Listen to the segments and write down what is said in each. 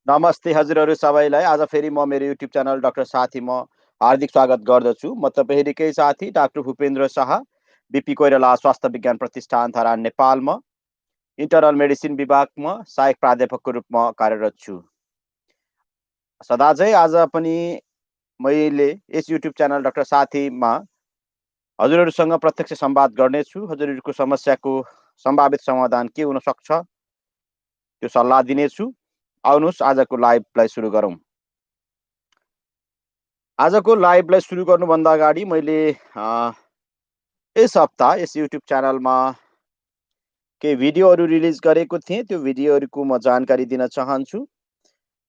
नमस्ते हजुरहरू सबैलाई। आज फेरि म मेरो युट्युब च्यानल डाक्टर साथी म हार्दिक स्वागत गर्दछु। म तपाईँहरूकै साथी डाक्टर भूपेन्द्र शाह, बिपी कोइराला स्वास्थ्य विज्ञान प्रतिष्ठान धरान नेपालमा इन्टरनल मेडिसिन विभागमा सहायक प्राध्यापकको रूपमा कार्यरत छु। सदाझै आज पनि मैले यस युट्युब च्यानल डाक्टर साथीमा हजुरहरूसँग प्रत्यक्ष संवाद गर्नेछु। हजुरहरूको समस्याको सम्भावित समाधान के हुन सक्छ त्यो सल्लाह दिनेछु। आउनुहोस् आजको लाइभलाई सुरु गरौँ। आजको लाइभलाई सुरु गर्नुभन्दा अगाडि मैले यस हप्ता यस युट्युब च्यानलमा केही भिडियोहरू रिलिज गरेको थिएँ। त्यो भिडियोहरूको म जानकारी दिन चाहन्छु।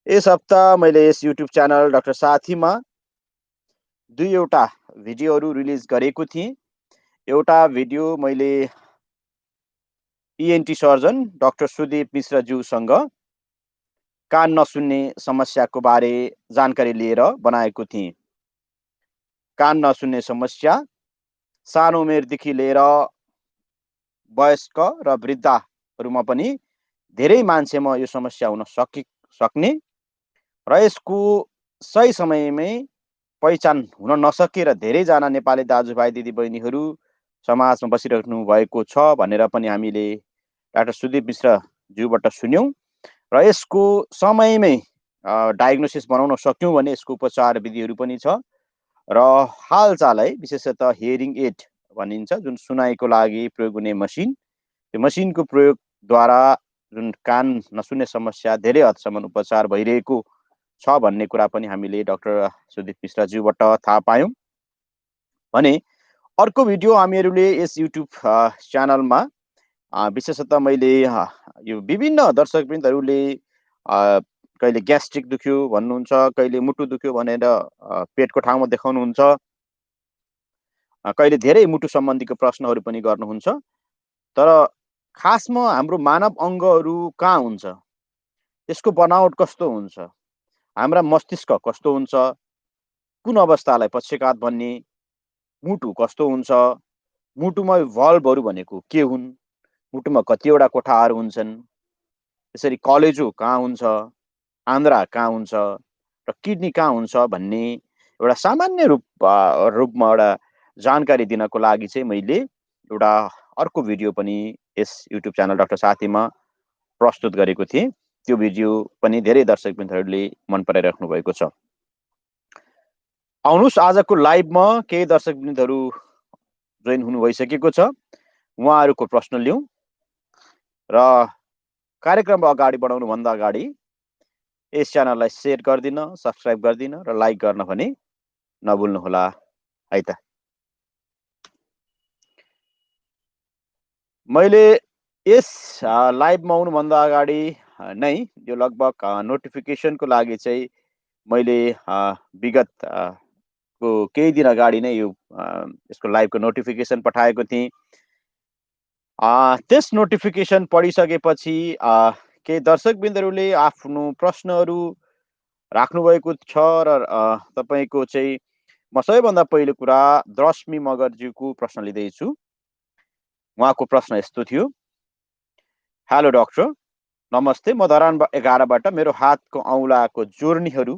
यस हप्ता मैले यस युट्युब च्यानल डाक्टर साथीमा दुईवटा भिडियोहरू रिलिज गरेको थिएँ। एउटा भिडियो मैले इएनटी सर्जन डाक्टर सुदीप मिश्रज्यूसँग कान नसुन्ने समस्याको बारे जानकारी लिएर बनाएको थिएँ। कान नसुन्ने समस्या सानो उमेरदेखि लिएर वयस्क र वृद्धहरूमा पनि धेरै मान्छेमा यो समस्या हुन सक्ने र यसको सही समयमै पहिचान हुन नसकेर धेरैजना नेपाली दाजुभाइ दिदीबहिनीहरू समाजमा बसिरहनु भएको छ भनेर पनि हामीले डाक्टर सुदीप मिश्रज्यूबाट सुन्यौँ र यसको समयमै डायग्नोसिस बनाउन सक्यौँ भने यसको उपचार विधिहरू पनि छ र हालचालै विशेषतः हियरिङ एड भनिन्छ, जुन सुनाइको लागि प्रयोग हुने मसिन, त्यो मसिनको प्रयोगद्वारा जुन कान नसुन्ने समस्या धेरै हदसम्म उपचार भइरहेको छ भन्ने कुरा पनि हामीले डाक्टर सुदीप मिश्रज्यूबाट थाहा पायौँ। भने अर्को भिडियो हामीहरूले यस युट्युब च्यानलमा विशेषतः मैले यो विभिन्न दर्शकवृन्दहरूले कहिले ग्यास्ट्रिक दुख्यो भन्नुहुन्छ, कहिले मुटु दुख्यो भनेर पेटको ठाउँमा देखाउनुहुन्छ, कहिले धेरै मुटु सम्बन्धीको प्रश्नहरू पनि गर्नुहुन्छ। तर खासमा हाम्रो मानव अङ्गहरू कहाँ हुन्छ, त्यसको बनावट कस्तो हुन्छ, हाम्रा मस्तिष्क कस्तो हुन्छ, कुन अवस्थालाई पक्षघात भन्ने, मुटु कस्तो हुन्छ, मुटुमा भल्भहरू भनेको के हुन्, मुटुमा कतिवटा कोठाहरू हुन्छन्, त्यसरी कलेजो कहाँ हुन्छ, आन्द्रा कहाँ हुन्छ र किडनी कहाँ हुन्छ भन्ने एउटा सामान्य रूपमा एउटा जानकारी दिनको लागि चाहिँ मैले एउटा अर्को भिडियो पनि यस युट्युब च्यानल डाक्टर साथीमा प्रस्तुत गरेको थिएँ। त्यो भिडियो पनि धेरै दर्शकवृन्दहरूले मन पराइराख्नु भएको छ। आउनुहोस् आजको लाइभमा केही दर्शकवृन्दहरू जोइन हुनु भइसकेको छ, उहाँहरूको प्रश्न लिउँ र कार्यक्रम अगाडि बढाउनुभन्दा अगाडि यस च्यानललाई सेयर गरिदिन, सब्सक्राइब गरिदिन र लाइक गर्न भने नभुल्नुहोला है त। मैले यस लाइभमा आउनुभन्दा अगाडि नै यो लगभग नोटिफिकेसनको लागि चाहिँ मैले विगत को केही दिन अगाडि नै यो यसको लाइभको नोटिफिकेसन पठाएको थिएँ। त्यस नोटिफिकेसन पढिसकेपछि केही दर्शकवृन्दहरूले आफ्नो प्रश्नहरू राख्नुभएको छ र तपाईँको चाहिँ म सबैभन्दा पहिलो कुरा द्रश्मी मगरज्यूको प्रश्न लिँदैछु। उहाँको प्रश्न यस्तो थियो। हेलो डाक्टर, नमस्ते, म धरान 11बाट मेरो हातको औँलाको जोर्नीहरू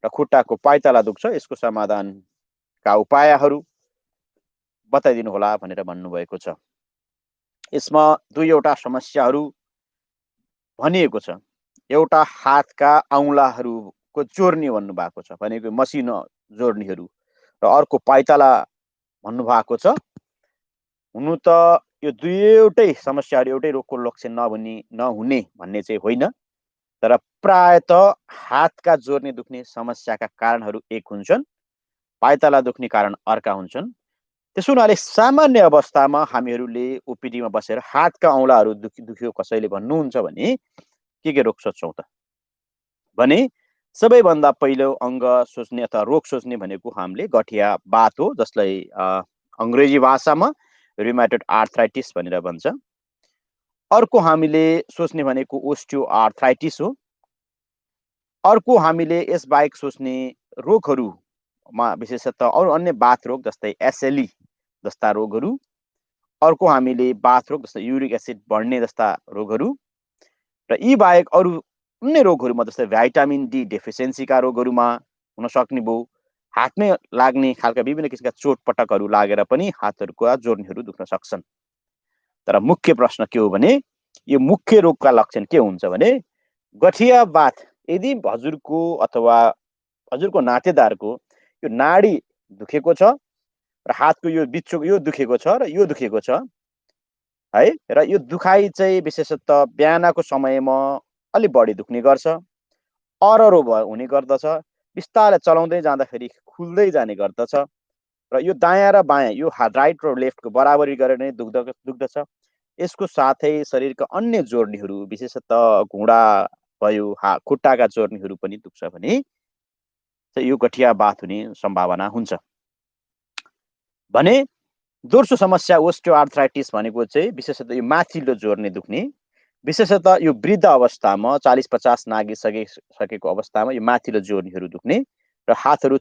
र खुट्टाको पाइताला दुख्छ, यसको समाधानका उपायहरू बताइदिनु होला भनेर भन्नुभएको छ। यसमा दुईवटा समस्याहरू भनिएको छ। एउटा हातका औँलाहरूको जोर्नी भन्नुभएको छ, भनेको मसिनो जोर्नीहरू, र अर्को पाइताला भन्नुभएको छ। हुनु त यो दुईवटै समस्याहरू एउटै रोगको लक्षण नहुने भन्ने चाहिँ होइन, तर प्रायत हातका जोर्नी दुख्ने समस्याका कारणहरू एक हुन्छन्, पाइताला दुख्ने कारण अर्का हुन्छन्। त्यसो हुनाले सामान्य अवस्थामा हामीहरूले ओपिडीमा बसेर हातका औँलाहरू दुख्यो कसैले भन्नुहुन्छ भने के रोग सोच्छौँ त भने सबैभन्दा पहिलो अङ्ग सोच्ने अथवा रोग सोच्ने भनेको हामीले गठिया बात हो, जसलाई अङ्ग्रेजी भाषामा रुमेटोइड आर्थराइटिस भनेर भन्छ। अर्को हामीले सोच्ने भनेको ओस्टियो आर्थराइटिस हो। अर्को हामीले यसबाहेक सोच्ने रोगहरूमा विशेषतः अरू अन्य बाथ रोग जस्तै एसएलई जस्ता रोगहरू, अर्को हामीले बाथ रोग जस्तै युरिक एसिड बढ्ने जस्ता रोगहरू, र यी बाहेक अरू अन्य रोगहरूमा जस्तै भिटामिन डी डेफिसियन्सीका रोगहरूमा हुन सक्ने भयो, हातमै लाग्ने खालका विभिन्न किसिमका चोटपटकहरू लागेर पनि हातहरूका जोर्नीहरू दुख्न सक्छन्। तर मुख्य प्रश्न के हो भने यो मुख्य रोगका लक्षण के हुन्छ भने गठिया बाथ यदि हजुरको अथवा हजुरको नातेदारको यो नाडी दुखेको छ र हातको यो बिचको यो दुखेको छ र यो दुखेको छ है, र यो दुखाइ चाहिँ विशेषतः बिहानको समयमा अलि बढी दुख्ने गर्छ, अररो हुने गर्दछ, बिस्तारै चलाउँदै जाँदाखेरि खुल्दै जाने गर्दछ र यो दायाँ र बायाँ यो राइट र लेफ्टको बराबरी गरेर नै दुख्दछ। यसको साथै शरीरका अन्य जोड्नीहरू विशेषतः घुँडा भयो, खुट्टाका जोड्नीहरू पनि दुख्छ भने चाहिँ यो गठिया बाथ हुने सम्भावना हुन्छ। भने दोस्रो समस्या ओस्टियोआर्थराइटिस भनेको चाहिँ विशेषतः यो माथिल्लो जोर्नी दुख्ने, विशेषतः यो वृद्ध अवस्थामा 40-50 नागिसकेको अवस्थामा यो माथिल्लो जोर्नीहरू दुख्ने र हातहरू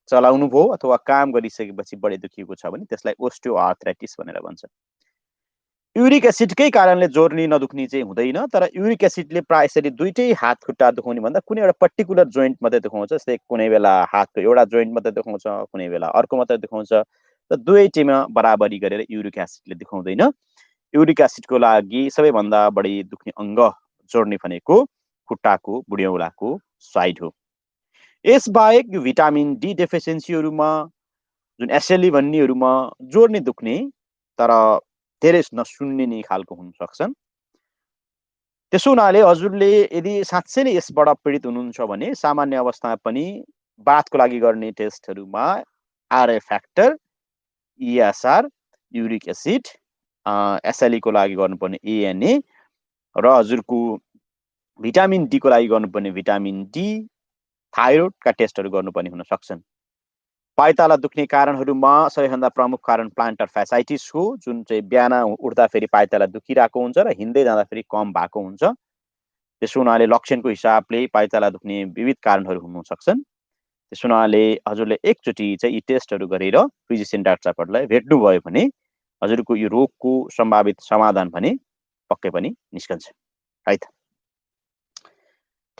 चलाउनु भयो अथवा काम गरिसकेपछि बढी दुखिएको छ भने त्यसलाई ओस्टियोआर्थराइटिस भनेर भन्छ। युरिक एसिडकै कारणले जोर्नी नदुख्ने चाहिँ हुँदैन, तर युरिक एसिडले प्राय यसरी दुईटै हात खुट्टा दुखाउने भन्दा कुनै एउटा पर्टिकुलर जोइन्ट मात्रै दुखाउँछ। जस्तै कुनै बेला हातको एउटा जोइन्ट मात्रै दुखाउँछ, कुनै बेला अर्को मात्रै दुखाउँछ, र दुवैटैमा बराबरी गरेर युरिक एसिडले दुखाउँदैन। युरिक एसिडको लागि सबैभन्दा बढी दुख्ने अङ्ग जोड्ने भनेको खुट्टाको बुढ्यौलाको साइड हो। यसबाहेक यो भिटामिन डी डेफिसियन्सीहरूमा जुन एसएलई भन्नेहरूमा जोड्ने दुख्ने तर धेरै नसुन्निने खालको हुन सक्छन्। त्यसो हुनाले हजुरले यदि साँच्चै नै यसबाट पीडित हुनुहुन्छ भने सामान्य अवस्थामा पनि बाथको लागि गर्ने टेस्टहरूमा आरए फ्याक्टर, इएसआर, युरिक एसिड, एसएलईको लागि गर्नुपर्ने एएनए र हजुरको भिटामिन डीको लागि गर्नुपर्ने भिटामिन डी, थाइरोइडका टेस्टहरू गर्नुपर्ने हुन सक्छन्। पाइताला दुख्ने कारणहरूमा सबैभन्दा प्रमुख कारण प्लान्टर फ्यासाइटिस हो, जुन चाहिँ बिहान उठ्दाखेरि पाइताला दुखिरहेको हुन्छ र हिँड्दै जाँदाखेरि कम भएको हुन्छ। त्यसो हुनाले लक्षणको हिसाबले पाइताला दुख्ने विविध कारणहरू हुन सक्छन्। त्यसो हुनाले हजुरले एकचोटि चाहिँ यी टेस्टहरू गरेर फिजिसियन डाक्टर साहबहरूलाई भेट्नुभयो भने हजुरको यो रोगको सम्भावित समाधान भने पक्कै पनि निस्कन्छ है त।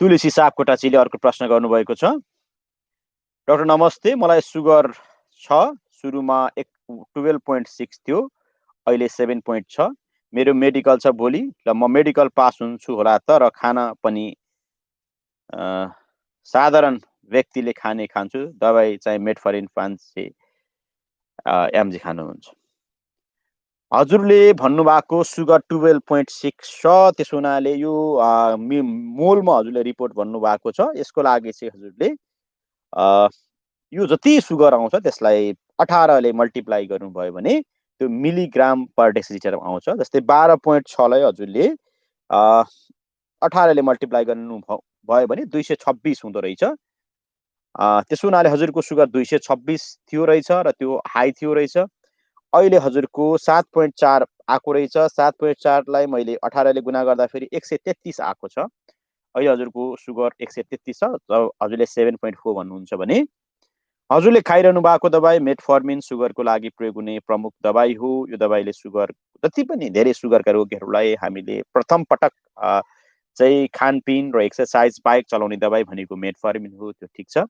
तुलसी सापकोटाचीले अर्को प्रश्न गर्नुभएको छ। डाक्टर नमस्ते, मलाई सुगर छ, सुरुमा 12.6 थियो, अहिले 7 छ। मेरो मेडिकल छ भोलि र म मेडिकल पास हुन्छु होला त, र खाना पनि साधारण व्यक्तिले खान्छु, दबाई चाहिँ मेटफोर्मिन 500 एमजी खानुहुन्छ। हजुरले भन्नुभएको सुगर 12.6 छ, त्यसो हुनाले यो मोलमा हजुरले रिपोर्ट भन्नुभएको छ। यसको लागि चाहिँ हजुरले यो जति सुगर आउँछ त्यसलाई 18ले मल्टिप्लाई गर्नुभयो भने त्यो मिलिग्राम पर डेसिलिटर आउँछ। जस्तै 12.6 लाई हजुरले 18ले मल्टिप्लाई गर्नुभयो भने 226 हुँदो रहेछ। त्यसो हुनाले हजुरको सुगर 226 थियो रहेछ र त्यो हाई थियो रहेछ। अहिले हजुरको 7.4 आएको रहेछ। 7.4 लाई मैले 18ले गुणा गर्दाखेरि 133 आएको छ। अहिले हजुरको सुगर 133 छ, हजुरले 7.4 भन्नुहुन्छ भने हजुरले खाइरहनु भएको दबाई मेटफोर्मिन सुगरको लागि प्रयोग हुने प्रमुख दबाई हो। यो दबाईले सुगर जति पनि धेरै सुगरका रोगीहरूलाई हामीले प्रथम पटक चाहिँ खानपिन र एक्सर्साइज बाहेक चलाउने दबाई भनेको मेटफोर्मिन हो, त्यो ठिक छ।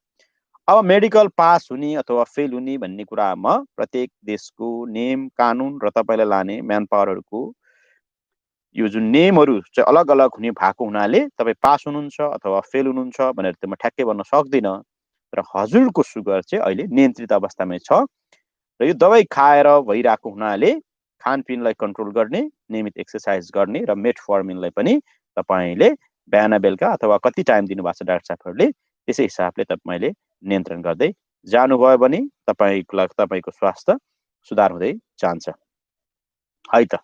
अब मेडिकल पास हुने अथवा फेल हुने भन्ने कुरामा प्रत्येक देशको नियम कानुन र तपाईँलाई लाने म्यान पावरहरूको यो जुन नेमहरू चाहिँ अलग अलग हुने भएको हुनाले तपाईँ पास हुनुहुन्छ अथवा फेल हुनुहुन्छ भनेर त म ठ्याक्कै भन्न सक्दिनँ। तर हजुरको सुगर चाहिँ अहिले नियन्त्रित अवस्थामै छ र यो दबाई खाएर भइरहेको हुनाले खानपिनलाई कन्ट्रोल गर्ने, नियमित एक्सर्साइज गर्ने र मेटफोर्मिनलाई पनि तपाईँले बिहान बेलुका अथवा कति टाइम दिनुभएको छ डाक्टर साहबहरूले त्यसै हिसाबले तपाईँले नियन्त्रण गर्दै जानुभयो भने तपाईँको स्वास्थ्य सुधार हुँदै जान्छ है त।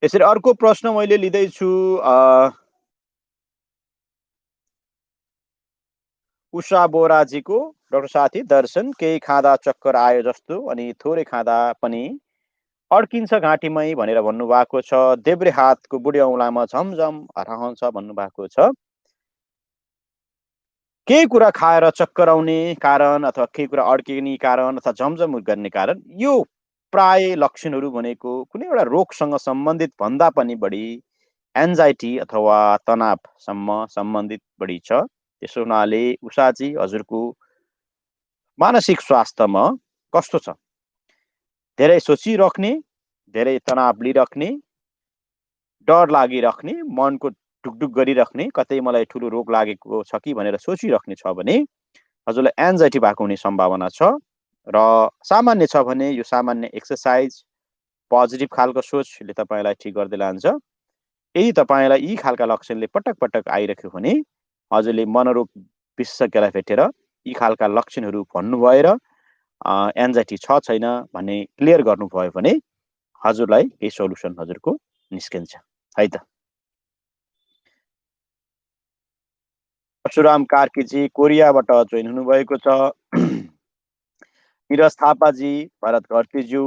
यसरी अर्को प्रश्न मैले लिँदैछु। उषा बोराजीको, डाक्टर साथी दर्शन, केही खाँदा चक्कर आयो जस्तो अनि थोरै खाँदा पनि अड्किन्छ घाँटीमै भनेर भन्नुभएको छ। देब्रे हातको बुढी औँलामा झमझम रहन्छ भन्नुभएको छ। केही कुरा खाएर चक्कर आउने कारण अथवा केही कुरा अड्किने कारण अथवा झमझम गर्ने कारण यो प्राय लक्षणहरू भनेको कुनै एउटा रोगसँग सम्बन्धित भन्दा पनि बढी एन्जाइटी अथवा तनावसम्म सम्बन्धित बढी छ। त्यसो हुनाले उषाजी हजुरको मानसिक स्वास्थ्यमा कस्तो छ? धेरै सोचिराख्ने, धेरै तनाव लिइराख्ने, डर लागिराख्ने, मनको ढुकढुक गरिराख्ने, कतै मलाई ठुलो रोग लागेको छ कि भनेर सोचिराख्ने छ भने हजुरलाई एन्जाइटी भएको हुने सम्भावना छ। र सामान्य छ भने यो सामान्य एक्सर्साइज, पोजिटिभ खालको सोचले तपाईँलाई ठिक गर्दै लान्छ। यदि तपाईँलाई यी खालका लक्षणले पटक पटक आइरह्यो भने हजुरले मनोरोग विशेषज्ञलाई भेटेर यी खालका लक्षणहरू भन्नुभयो र एन्जाइटी छ छैन भन्ने क्लियर गर्नुभयो भने हजुरलाई यही सोल्युसन हजुरको निस्किन्छ है त। परशुराम कार्कीजी कोरियाबाट जोइन हुनुभएको छ। निरज थापाजी, भरत घरतीज्यू,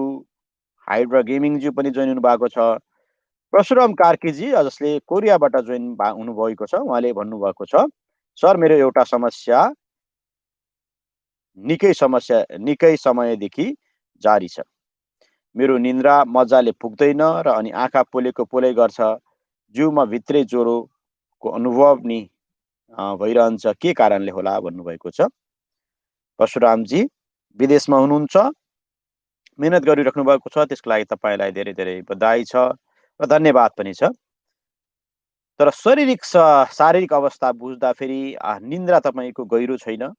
हाइड्रा गेमिङज्यू पनि जोइन हुनुभएको छ। परशुराम कार्कीजी जसले कोरियाबाट जोइन हुनुभएको छ, उहाँले भन्नुभएको छ, सर मेरो एउटा समस्या निकै समयदेखि जारी छ। मेरो निन्द्रा मजाले पुग्दैन र अनि आँखा पोलेको पोलै गर्छ। जिउमा भित्रै ज्वरोको अनुभव नि भइरहन्छ, के कारणले होला भन्नुभएको छ। परशुरामजी विदेशमा हुनुहुन्छ, मेहनत गरिराख्नु भएको छ, त्यसको लागि तपाईँलाई धेरै धेरै बधाई छ र धन्यवाद पनि छ। तर शारीरिक अवस्था बुझ्दाखेरि निन्द्रा तपाईँको गहिरो छैन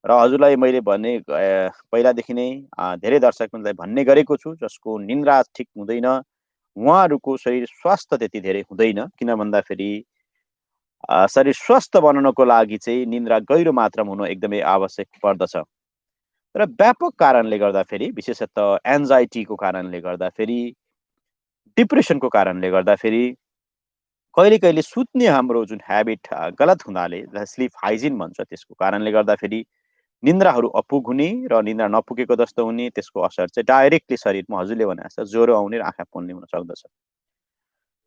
र हजुरलाई मैले भने पहिलादेखि नै धेरै दर्शकलाई भन्ने गरेको छु, जसको निन्द्रा ठिक हुँदैन उहाँहरूको शरीर स्वास्थ्य त्यति धेरै हुँदैन। किन भन्दाखेरि शरीर स्वस्थ बनाउनको लागि चाहिँ निन्द्रा गहिरो मात्रामा हुनु एकदमै आवश्यक पर्दछ। र व्यापक कारणले गर्दाखेरि, विशेषतः एन्जाइटीको कारणले गर्दाखेरि, डिप्रेसनको कारणले गर्दाखेरि, कहिले कहिले सुत्ने हाम्रो जुन ह्याबिट गलत हुनाले, स्लिप हाइजिन भन्छ, त्यसको कारणले गर्दाखेरि निन्द्राहरू अपुग हुने र निन्द्रा नपुगेको जस्तो हुने, त्यसको असर चाहिँ डाइरेक्टली शरीरमा हजुरले भने जस्तो ज्वरो आउने र आँखा पोल्ने हुन सक्दछ।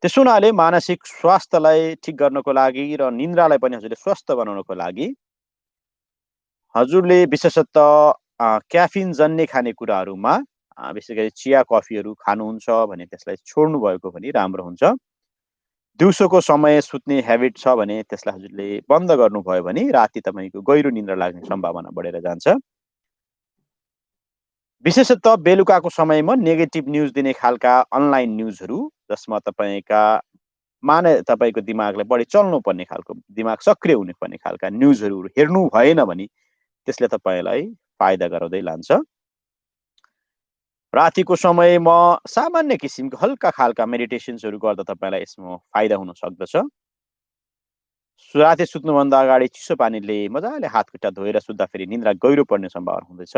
त्यसो हुनाले मानसिक स्वास्थ्यलाई ठिक गर्नको लागि र निन्द्रालाई पनि हजुरले स्वस्थ बनाउनको लागि हजुरले विशेषतः क्याफिन जन्य खानेकुराहरूमा विशेष गरी चिया कफीहरू खानुहुन्छ भने त्यसलाई छोड्नु भएको पनि राम्रो हुन्छ। दिउँसोको समय सुत्ने ह्याबिट छ भने त्यसलाई हजुरले बन्द गर्नुभयो भने राति तपाईँको गहिरो निन्द्रा लाग्ने सम्भावना बढेर जान्छ। विशेषतः बेलुकाको समयमा नेगेटिभ न्युज दिने खालका अनलाइन न्युजहरू, जसमा तपाईँको दिमागलाई बढी चल्नुपर्ने खालको, दिमाग सक्रिय हुनुपर्ने खालका न्युजहरू हेर्नु भएन भने त्यसले तपाईँलाई फाइदा गराउँदै लान्छ। रातिको समयमा सामान्य किसिमको हल्का खालका मेडिटेसन्सहरू गर्दा तपाईँलाई यसमा फाइदा हुन सक्दछ। राति सुत्नुभन्दा अगाडि चिसो पानीले मजाले हात खुट्टा धोएर सुत्दाखेरि निन्द्रा गहिरो पर्ने सम्भावना हुँदैछ।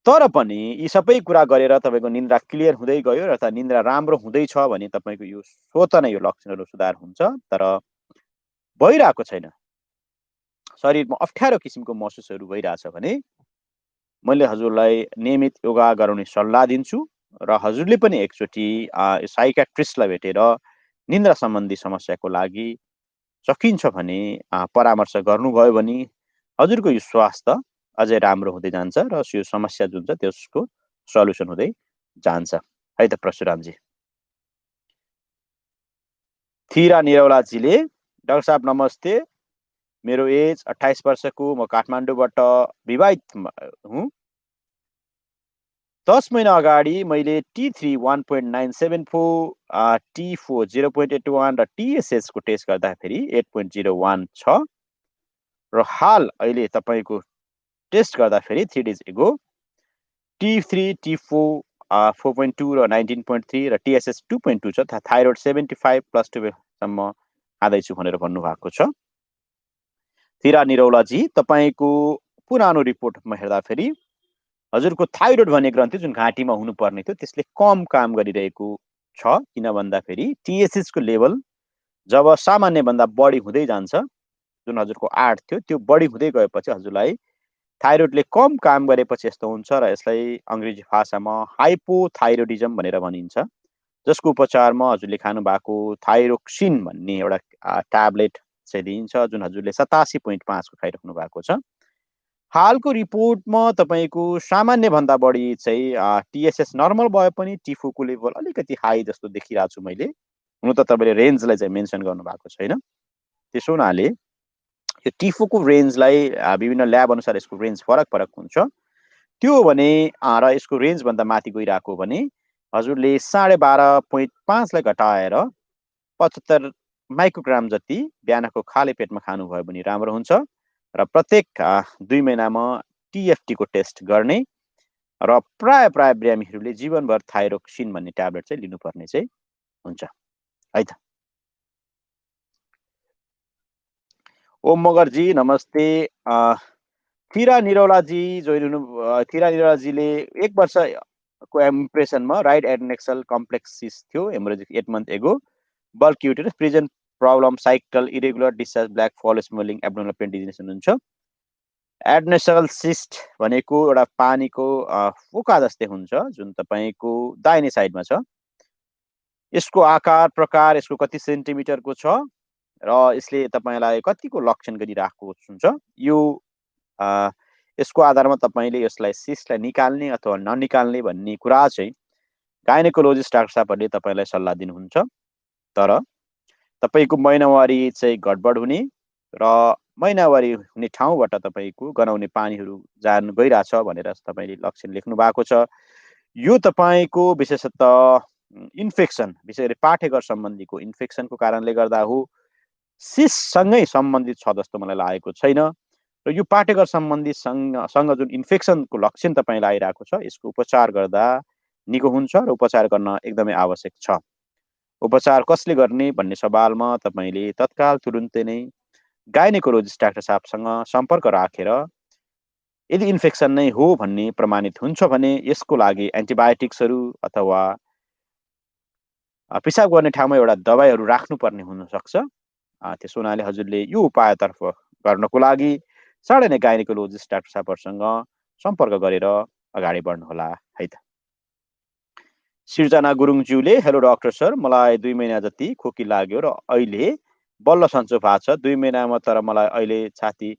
तर पनि यी सबै कुरा गरेर तपाईँको निन्द्रा क्लियर हुँदै गयो र निन्द्रा राम्रो हुँदैछ भने तपाईँको यो स्वतः नै यो लक्षणहरू सुधार हुन्छ। तर भइरहेको छैन, शरीरमा अप्ठ्यारो किसिमको महसुसहरू भइरहेछ भने मैले हजुरलाई नियमित योगा गराउने सल्लाह दिन्छु र हजुरले पनि एकचोटि साइकियाट्रिस्टलाई भेटेर निन्द्रा सम्बन्धी समस्याको लागि सकिन्छ भने परामर्श गर्नुभयो भने हजुरको यो स्वास्थ्य अझै राम्रो हुँदै जान्छ र यो समस्या जुन छ त्यसको सल्युसन हुँदै जान्छ है त। परशुरामजी, थिरा निरौलाजीले, डाक्टर साहब नमस्ते, मेरो एज 28 वर्षको, म काठमाडौँबाट विवाहित हुँ। 10 महिना अगाडि मैले T3 1.974, T4 0.81 र TSH को टेस्ट गर्दाखेरि 8.01 छ र हाल अहिले तपाईँको टेस्ट गर्दाखेरि 3 days ago T3 T4 4.2 र 19.3 र TSH 2.2 छ। थाइरोइड 75+12 सम्म खाँदैछु भनेर भन्नुभएको छ। थिरा निरौलाजी, तपाईँको पुरानो रिपोर्टमा हेर्दाखेरि हजुरको थाइरोइड भन्ने ग्रन्थि जुन घाँटीमा हुनुपर्ने थियो त्यसले कम काम गरिरहेको छ। किन भन्दाखेरि TSH को लेभल जब सामान्यभन्दा बढी हुँदै जान्छ, जुन हजुरको 8 थियो त्यो बढी हुँदै गएपछि हजुरलाई थाइरोइडले कम काम गरेपछि यस्तो हुन्छ र यसलाई अङ्ग्रेजी भाषामा हाइपोथाइरोइडिजम भनेर भनिन्छ, जसको उपचारमा हजुरले खानु भएको थाइरोक्सिन भन्ने एउटा ट्याब्लेट चाहिँ दिइन्छ, जुन हजुरले 87.5 को खाइराख्नु भएको छ। हालको रिपोर्टमा तपाईँको सामान्यभन्दा बढी चाहिँ टिएसएस नर्मल भए पनि टिफोको लेभल अलिकति हाई जस्तो देखिरहेको छु मैले। हुन त तपाईँले रेन्जलाई चाहिँ मेन्सन गर्नुभएको छैन। त्यसो हुनाले यो टिफोको रेन्जलाई विभिन्न ल्याब अनुसार यसको रेन्ज फरक फरक हुन्छ। त्यो भने र यसको रेन्जभन्दा माथि गइरहेको भने हजुरले 12.5 लाई घटाएर 75 माइक्रोग्राम जति बिहानको खाली पेटमा खानुभयो भने राम्रो हुन्छ। र प्रत्येक 2 महिनामा टिएफटीको टेस्ट गर्ने र प्राय बिरामीहरूले जीवनभर थाइरोक्सिन भन्ने ट्याब्लेट चाहिँ लिनुपर्ने चाहिँ हुन्छ है त। ओम मगरजी नमस्ते। थिरा निरौलाजी जोइन हुनु। थिरा निरौलाजीले 1 वर्षको इम्प्रेसनमा राइट एडनेक्सल कम्प्लेक्सिस थियो हेमोरेजिक 8 month एगो bulk uterus present problem cycle irregular discharge black फल स्मेलिङ एब्डोमिनल पेन डिजिनेस हुनुहुन्छ। एडनेसल सिस्ट भनेको एउटा पानीको फोका जस्तै हुन्छ जुन तपाईँको दाहिने साइडमा छ। यसको आकार प्रकार यसको कति सेन्टिमिटरको छ र यसले तपाईँलाई कतिको लक्षण गरिरहेको हुन्छ यो यसको आधारमा तपाईँले यसलाई सिस्टलाई निकाल्ने अथवा ननिकाल्ने भन्ने कुरा चाहिँ गाइनेकोलोजिस्ट डाक्टर साहबहरूले तपाईँलाई सल्लाह दिनुहुन्छ। तर तपाईँको महिनावारी चाहिँ गडबड हुने र महिनावारी हुने ठाउँबाट तपाईँको गनाउने पानीहरू जान गइरहेछ भनेर तपाईँले लक्षण लेख्नु भएको छ। यो तपाईँको विशेषतः इन्फेक्सन विशेष गरी पाठेघर सम्बन्धीको इन्फेक्सनको कारणले गर्दा हो। सिससँगै सम्बन्धित छ जस्तो मलाई लागेको छैन र यो पाठेघर सम्बन्धीसँग जुन इन्फेक्सनको लक्षण तपाईँलाई आइरहेको छ यसको उपचार गर्दा निको हुन्छ र उपचार गर्न एकदमै आवश्यक छ। उपचार कसले गर्ने भन्ने सवालमा तपाईँले तत्काल तुरुन्तै नै गाइनेकोलोजिस्ट डाक्टर साहबसँग सम्पर्क राखेर यदि इन्फेक्सन नै हो भन्ने प्रमाणित हुन्छ भने यसको लागि एन्टिबायोटिक्सहरू अथवा पिसाब गर्ने ठाउँमा एउटा दबाईहरू राख्नुपर्ने हुनसक्छ। त्यसो हुनाले हजुरले यो उपायतर्फ गर्नको लागि चाँडै नै गाइनेकोलोजिस्ट डाक्टर साहबहरूसँग सम्पर्क गरेर अगाडि बढ्नुहोला है त। सिर्जना गुरुङज्यूले हेलो डाक्टर सर, मलाई 2 महिना जति खोकी लाग्यो र अहिले बल्ल सन्चो भएको छ। 2 महिनामा तर मलाई अहिले छाती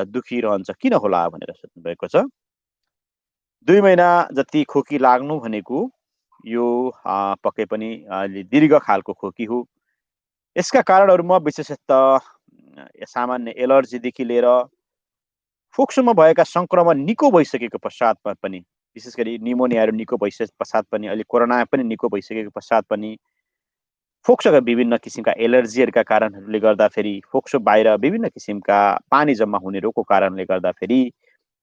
दुखिरहन्छ किन होला भनेर सोध्नु भएको छ। 2 महिना जति खोकी लाग्नु भनेको यो पक्कै पनि दीर्घ खालको खोकी हो। यसका कारणहरूमा विशेषतः सामान्य एलर्जीदेखि लिएर फोक्सोमा भएका सङ्क्रमण निको भइसकेको पश्चातमा पनि विशेष गरी निमोनियाहरू निको भइसके पश्चात पनि अहिले कोरोना पनि निको भइसकेको पश्चात पनि फोक्सोका विभिन्न किसिमका एलर्जीहरूका कारणहरूले गर्दाखेरि फोक्सो बाहिर विभिन्न किसिमका पानी जम्मा हुने रोगको कारणले गर्दाखेरि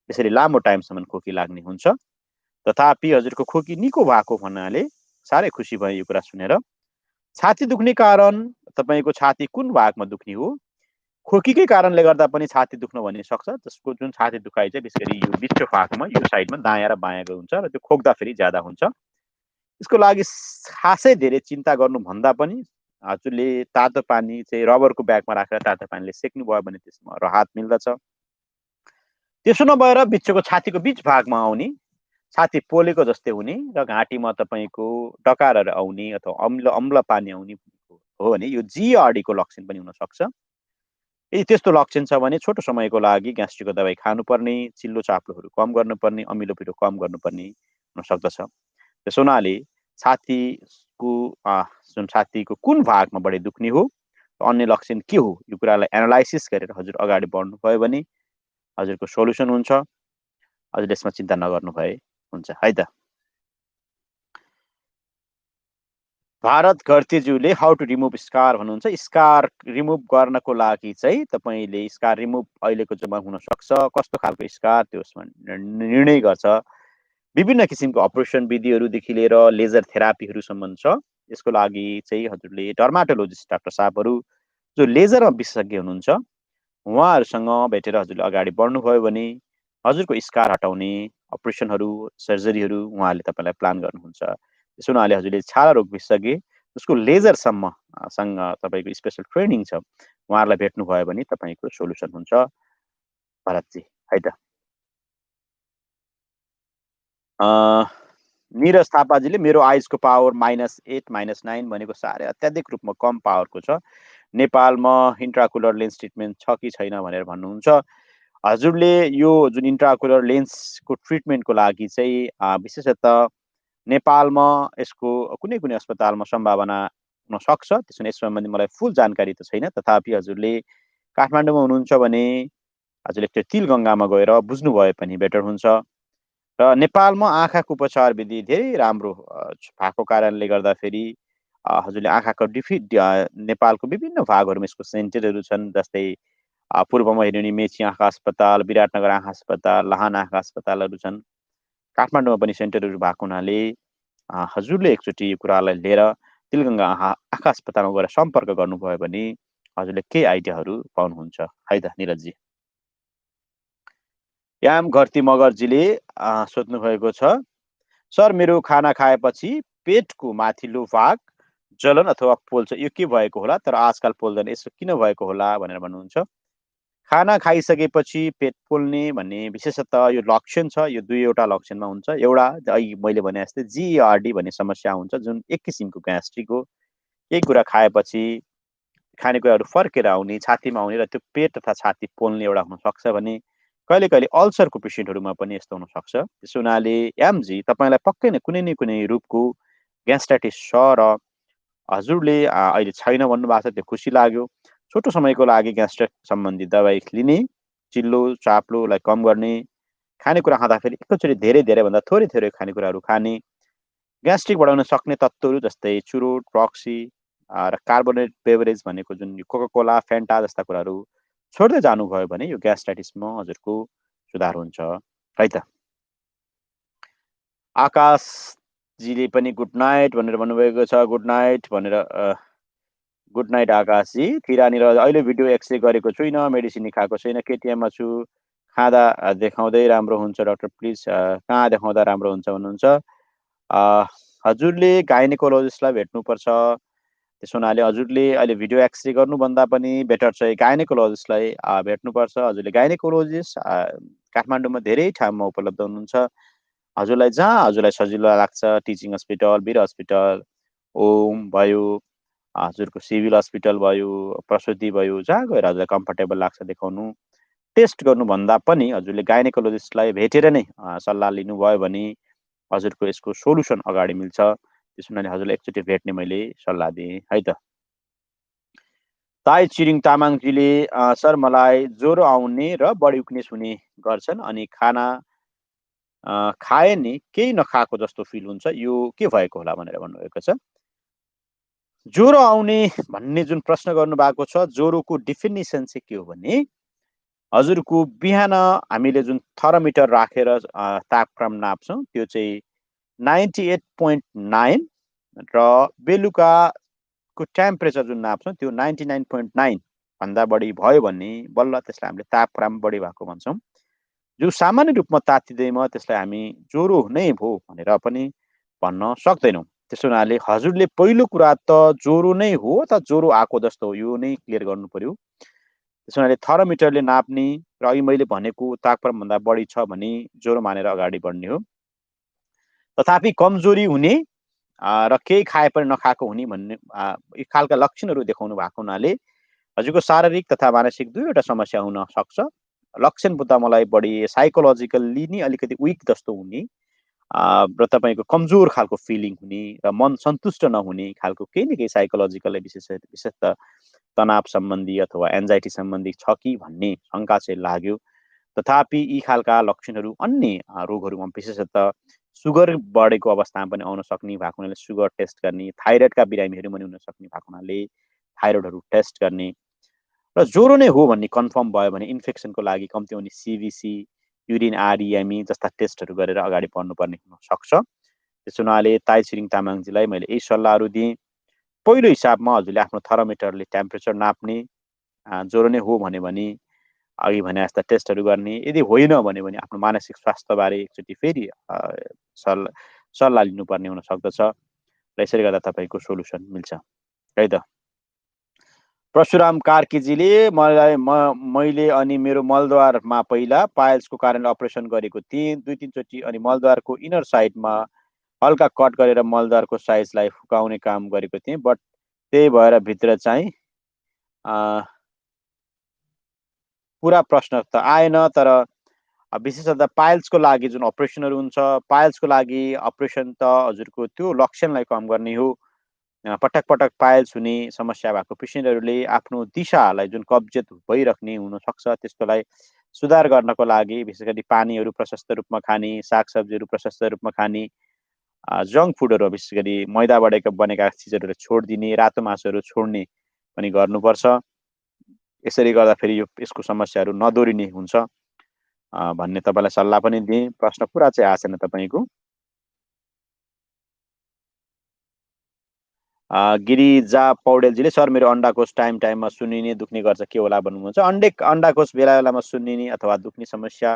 यसरी लामो टाइमसम्म खोकी लाग्ने हुन्छ। तथापि हजुरको खोकी निको भएको भन्नाले साह्रै खुसी भयो यो कुरा सुनेर। छाती दुख्ने कारण तपाईँको छाती कुन भागमा दुख्ने हो? खोकीकै कारणले गर्दा पनि छाती दुख्न भन्ने सक्छ। त्यसको जुन छाती दुखाइ चाहिँ विशेष गरी यो बिचको भागमा यो साइडमा दायाँ र बायाँको हुन्छ र त्यो खोक्दाखेरि ज्यादा हुन्छ। यसको लागि खासै धेरै चिन्ता गर्नुभन्दा पनि हजुरले तातो पानी चाहिँ रबरको ब्यागमा राखेर तातो पानीले सेक्नुभयो भने त्यसमा राहत मिल्दछ। त्यसो नभएर बिचको छातीको बिच भागमा आउने छाती पोलेको जस्तै हुने र घाँटीमा तपाईँको डकारहरू आउने अथवा अम्ल पानी आउने हो भने यो जिआरडीको लक्षण पनि हुनसक्छ। यदि त्यस्तो लक्षण छ भने छोटो समयको लागि ग्यास्ट्रिकको दबाई खानुपर्ने, चिल्लो चाप्लोहरू कम गर्नुपर्ने, अमिलो पिरो कम गर्नुपर्ने हुनसक्दछ। त्यसो हुनाले छातीको जुन छातीको कुन भागमा बढी दुख्ने हो र अन्य लक्षण के हो यो कुरालाई एनालाइसिस गरेर हजुर अगाडि बढ्नुभयो भने हजुरको सोल्युसन हुन्छ। हजुरले यसमा चिन्ता नगर्नु भए हुन्छ है त। भारत घरतीज्यूले हाउ टु रिमुभ स्कार भन्नुहुन्छ। स्कार रिमुभ गर्नको लागि चाहिँ तपाईँले स्कार रिमुभ अहिलेको जमाना हुनसक्छ कस्तो खालको स्कार त्यो उसमा निर्णय गर्छ। विभिन्न किसिमको अपरेसन विधिहरूदेखि लिएर लेजर थेरापीहरूसम्म छ। यसको लागि चाहिँ हजुरले डर्माटोलोजिस्ट डाक्टर साहबहरू जो लेजरमा विशेषज्ञ हुनुहुन्छ उहाँहरूसँग भेटेर हजुरले अगाडि बढ्नुभयो भने हजुरको स्कार हटाउने अपरेसनहरू सर्जरीहरू उहाँहरूले तपाईँलाई प्लान गर्नुहुन्छ। त्यसो हुनाले हजुरले छाला रोग विशेषज्ञ उसको लेजरसम्म सँग तपाईँको स्पेसल ट्रेनिङ छ उहाँहरूलाई भेट्नुभयो भने तपाईँको सोल्युसन हुन्छ भरतजी है त। निरज थापाजीले मेरो आइजको पावर -8 -9 भनेको साह्रै अत्याधिक रूपमा कम पावरको छ। नेपालमा इन्ट्राकुलर लेन्स ट्रिटमेन्ट छ कि छैन भनेर भन्नुहुन्छ। हजुरले यो जुन इन्ट्राओकुलर लेन्सको ट्रिटमेन्टको लागि चाहिँ विशेषतः नेपालमा यसको कुनै कुनै अस्पतालमा सम्भावना हुन सक्छ। त्यसो भने यस सम्बन्धी मलाई फुल जानकारी त छैन। तथापि हजुरले काठमाडौँमा हुनुहुन्छ भने हजुरले त्यो तिलगङ्गामा गएर बुझ्नुभए पनि बेटर हुन्छ। र नेपालमा आँखाको उपचार विधि धेरै राम्रो भएको कारणले गर्दाखेरि हजुरले आँखाको नेपालको विभिन्न भागहरूमा यसको सेन्टरहरू छन्। जस्तै पूर्वमा हेऱ्यो भने मेची आँखा अस्पताल, विराटनगर आँखा अस्पताल, लाहान आँखा अस्पतालहरू छन्। काठमाडौँमा पनि सेन्टरहरू भएको हुनाले हजुरले एकचोटि यो कुरालाई लिएर तिलगङ्गा आँखा अस्पतालमा गएर सम्पर्क गर्नुभयो भने हजुरले केही आइडियाहरू पाउनुहुन्छ है त निरजजी। याम घरती मगरजीले सोध्नुभएको छ, सर मेरो खाना खाएपछि पेटको माथिल्लो भाग जलन अथवा पोल्छ, यो के भएको होला? तर आजकल पोल्दैन, यसो किन भएको होला भनेर भन्नुहुन्छ। खाना खाइसकेपछि पेट पोल्ने भन्ने विशेषतः यो लक्षण छ। यो दुईवटा लक्षणमा हुन्छ। एउटा अघि मैले भने जस्तै जिआरडी भन्ने समस्या हुन्छ, जुन एक किसिमको ग्यास्ट्रिक हो। केही कुरा खाएपछि खानेकुराहरू फर्केर आउने, छातीमा आउने र त्यो पेट तथा छाती पोल्ने एउटा हुनसक्छ भने कहिले कहिले अल्सरको पेसेन्टहरूमा पनि यस्तो हुनसक्छ। त्यसो हुनाले एमजी तपाईँलाई पक्कै नै कुनै रूपको ग्यास्ट्राइटिस छ र हजुरले अहिले छैन भन्नुभएको छ, त्यो खुसी लाग्यो। छोटो समयको लागि ग्यास्ट्रिक सम्बन्धी दबाई लिने, चिल्लो चाप्लोलाई कम गर्ने, खानेकुरा खाँदाखेरि एकैचोटि धेरैभन्दा थोरै खानेकुराहरू खाने, ग्यास्ट्रिक बढाउन सक्ने तत्त्वहरू जस्तै चुरोट, रक्सी र कार्बोनेट बेभरेज भनेको जुन कोकाकोला, फेन्टा जस्ता कुराहरू छोड्दै जानुभयो भने यो ग्यास्ट्राइटिसमा हजुरको सुधार हुन्छ है त। आकाशजीले पनि गुड नाइट भनेर भन्नुभएको छ। गुड नाइट भनेर गुड नाइट आकाशजी। किरानिर अहिले भिडियो एक्सरे गरेको छुइनँ, मेडिसिन खाएको छैन, केटिएममा छु, खाँदा देखाउँदै राम्रो हुन्छ डाक्टर प्लिज, कहाँ देखाउँदा राम्रो हुन्छ भन्नुहुन्छ। हजुरले गाइनेकोलोजिस्टलाई भेट्नुपर्छ। त्यसो हुनाले हजुरले अहिले भिडियो एक्सरे गर्नुभन्दा पनि बेटर चाहिँ गाइनेकोलोजिस्टलाई भेट्नुपर्छ। हजुरले गाइनेकोलोजिस्ट काठमाडौँमा धेरै ठाउँमा उपलब्ध हुनुहुन्छ। हजुरलाई जहाँ हजुरलाई सजिलो लाग्छ, टिचिङ हस्पिटल, वीर हस्पिटल, ओम भयो, हजुरको सिभिल हस्पिटल भयो, प्रसुति भयो, जहाँ गएर हजुरलाई कम्फर्टेबल लाग्छ देखाउनु। टेस्ट गर्नुभन्दा पनि हजुरले गाइनेकोलोजिस्टलाई भेटेर नै सल्लाह लिनुभयो भने हजुरको यसको सोल्युसन अगाडि मिल्छ। त्यसो हुनाले हजुरलाई एकचोटि भेट्ने मैले सल्लाह दिएँ है त। ताई छिरिङ तामाङजीले सर मलाई ज्वरो आउने र बढी विकनेस हुने गर्छन् अनि खाना खाए नि केही नखाएको जस्तो फिल हुन्छ, यो के भएको होला भनेर भन्नुभएको छ। ज्वरो आउने भन्ने जुन प्रश्न गर्नुभएको छ, ज्वरोको डेफिनिसन चाहिँ के हो भने हजुरको बिहान हामीले जुन थर्मोमिटर राखेर तापक्रम नाप्छौँ त्यो चाहिँ 98.9 र बेलुकाको टेम्परेचर जुन नाप्छौँ त्यो 99.9 भन्दा बढी भयो भने बल्ल त्यसलाई हामीले तापक्रम बढी भएको भन्छौँ। जो सामान्य रूपमा तातिँदैमा त्यसलाई हामी ज्वरो नै भो भनेर पनि भन्न सक्दैनौँ। त्यसो हुनाले हजुरले पहिलो कुरा त ज्वरो नै हो त ज्वरो आएको जस्तो हो, यो नै क्लियर गर्नु पर्यो। त्यसो हुनाले थर्मोमिटरले नाप्ने र अघि मैले भनेको तापक्रमभन्दा बढी छ भने ज्वरो मानेर अगाडि बढ्ने हो। तथापि कमजोरी हुने र केही खाए पनि नखाएको हुने भन्ने यी खालका लक्षणहरू देखाउनु भएको हुनाले हजुरको शारीरिक तथा मानसिक दुईवटा समस्या हुन सक्छ। लक्षण बुझ्दा मलाई बढी साइकोलोजिकल्ली नै अलिकति विक जस्तो हुने र तपाईँको कमजोर खालको फिलिङ हुने र मन सन्तुष्ट नहुने खालको केही न केही साइकोलोजिकल विशेषतः तनाव सम्बन्धी अथवा एन्जाइटी सम्बन्धी छ कि भन्ने शङ्का चाहिँ लाग्यो। तथापि यी खालका लक्षणहरू अन्य रोगहरूमा विशेषतः सुगर बढेको अवस्थामा पनि आउन सक्ने भएको हुनाले सुगर टेस्ट गर्ने, थाइरोइडका बिरामीहरू पनि हुन सक्ने भएको हुनाले थाइरोइडहरू टेस्ट गर्ने र ज्वरो नै हो भन्ने कन्फर्म भयो भने इन्फेक्सनको लागि कम्ती हुने सिबिसी, युरिन आरइएमई जस्ता टेस्टहरू गरेर अगाडि बढ्नुपर्ने हुनसक्छ। त्यसो हुनाले ताई छिरिङ तामाङजीलाई मैले यही सल्लाहहरू दिएँ। पहिलो हिसाबमा हजुरले आफ्नो थर्मोमिटरले टेम्परेचर नाप्ने, ज्वरो नै हो भने अघि भने जस्ता टेस्टहरू गर्ने, यदि होइन भने आफ्नो मानसिक स्वास्थ्यबारे एकचोटि फेरि सल्लाह लिनुपर्ने हुन सक्दछ र यसरी गर्दा तपाईँको सोल्युसन मिल्छ है त। परशुराम कार्कीजीले मैले अनि मेरो मलद्वारमा पहिला पाइल्सको कारणले अपरेसन गरेको थिएँ 2-3 चोटि अनि मलद्वारको इनर साइडमा हल्का कट गरेर मलद्वारको साइजलाई फुकाउने काम गरेको थिएँ, बट त्यही भएर भित्र चाहिँ पुरा प्रश्न त आएन, तर विशेषतः पाइल्सको लागि जुन अपरेसनहरू हुन्छ, पाइल्सको लागि अपरेसन त हजुरको त्यो लक्षणलाई कम गर्ने हो। पटक-पटक पाइल्स हुने समस्या भएको पेसेन्टहरूले आफ्नो दिशालाई जुन कब्जियत भइराख्ने हुनसक्छ, त्यसकोलाई सुधार गर्नको लागि विशेष गरी पानीहरू प्रशस्त रूपमा खाने, सागसब्जीहरू प्रशस्त रूपमा खाने, जङ्क फुडहरू विशेष गरी मैदाबाट बनेका चिजहरूलाई छोडिदिने, रातो मासुहरू छोड्ने पनि गर्नुपर्छ। यसरी गर्दाखेरि यसको समस्याहरू नदोहोरिने हुन्छ भन्ने तपाईँलाई सल्लाह पनि दिएँ। प्रश्न पुरा चाहिँ आएको छैन तपाईँको। गिरिजा पौडेलजीले सर मेरो अन्डाकोष टाइममा सुन्निने दुख्ने गर्छ के होला भन्नुहुन्छ। अन्डाकोष बेला बेलामा सुन्निने अथवा दुख्ने समस्या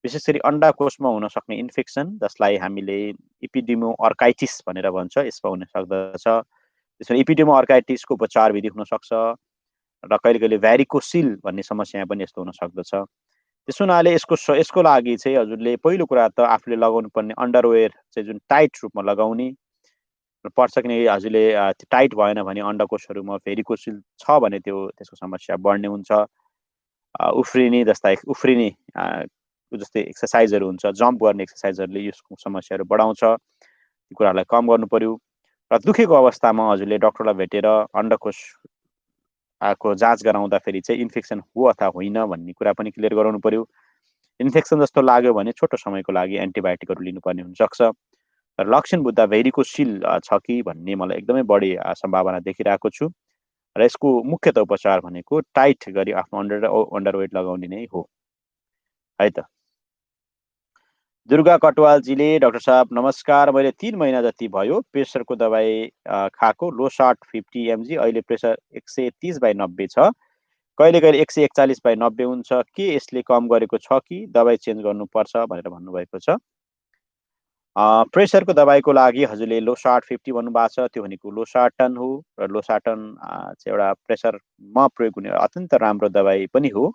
विशेष गरी अन्डाकोषमा हुन सक्ने इन्फेक्सन जसलाई हामीले इपिडिमो अर्काइटिस भनेर भन्छ, यसमा हुन सक्दछ। त्यसमा इपिडिमो अर्काइटिसको उपचार विधि हुन सक्छ र कहिले कहिले भ्यारिकोसिल भन्ने समस्या पनि यस्तो हुन सक्दछ। त्यसो हुनाले यसको लागि चाहिँ हजुरले पहिलो कुरा त आफूले लगाउनु पर्ने अन्डरवेयर चाहिँ जुन टाइट रूपमा लगाउने पर्छ, किनकि हजुरले त्यो टाइट भएन भने अन्डकोषहरूमा भेरिकोसिल छ भने त्यसको समस्या बढ्ने हुन्छ। उफ्रिने उफ्रिने जस्तै एक्सर्साइजहरू हुन्छ, जम्प गर्ने एक्सर्साइजहरूले यसको समस्याहरू बढाउँछ। ती कुराहरूलाई कम गर्नु पर्यो र दुखेको अवस्थामा हजुरले डक्टरलाई भेटेर अन्डकोष को जाँच गराउँदाखेरि चाहिँ इन्फेक्सन हो अथवा होइन भन्ने कुरा पनि क्लियर गराउनु पर्यो। इन्फेक्सन जस्तो लाग्यो भने छोटो समयको लागि एन्टिबायोटिकहरू लिनुपर्ने हुनसक्छ। र लक्षण बुझ्दा भेरिकोसिल छ कि भन्ने मलाई एकदमै बढी सम्भावना देखिरहेको छु र यसको मुख्यतः उपचार भनेको टाइट गरी आफ्नो अन्डरवेयर लगाउने नै हो है त। दुर्गा कटवालजीले डाक्टर साहब नमस्कार, मैले 3 महिना जति भयो प्रेसरको दबाई खाएको, लो सार्ट 50 mg, अहिले प्रेसर 130/90 छ, कहिले कहिले 141/90 हुन्छ, के यसले कम गरेको छ कि दबाई चेन्ज गर्नुपर्छ भनेर भन्नुभएको छ। प्रेसरको दबाईको लागि हजुरले लोसार्ट 50 भन्नुभएको छ, त्यो भनेको लोसार्टन हो र लोसार्टन चाहिँ एउटा प्रेसरमा प्रयोग हुने अत्यन्त राम्रो दबाई पनि हो।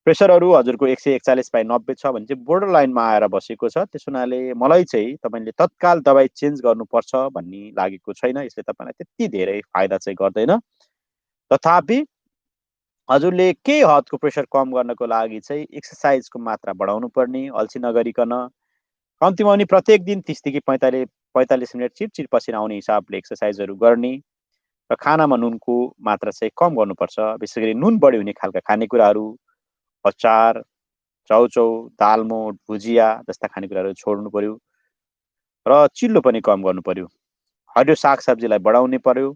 प्रेसरहरू हजुरको 141/90 छ भने चाहिँ बोर्डर लाइनमा आएर बसेको छ। त्यस हुनाले मलाई चाहिँ तपाईँले तत्काल दबाई चेन्ज गर्नुपर्छ भन्ने लागेको छैन। यसले तपाईँलाई त्यति धेरै फाइदा चाहिँ गर्दैन। तथापि हजुरले केही हदको प्रेसर कम गर्नको लागि चाहिँ एक्सर्साइजको मात्रा बढाउनु पर्ने, अल्छी नगरिकन कम्तीमा पनि प्रत्येक दिन 30 देखि 45 मिनट चिरचिर पसिना आउने हिसाबले एक्सर्साइजहरू गर्ने र खानामा नुनको मात्रा चाहिँ कम गर्नुपर्छ। विशेष गरी नुन बढी हुने खालका खानेकुराहरू, अचार, चाउचाउ, दालमोट, भुजिया जस्ता खानेकुराहरू छोड्नु पर्यो र चिल्लो पनि कम गर्नु पर्यो। हरियो सागसब्जीलाई बढाउनु पर्यो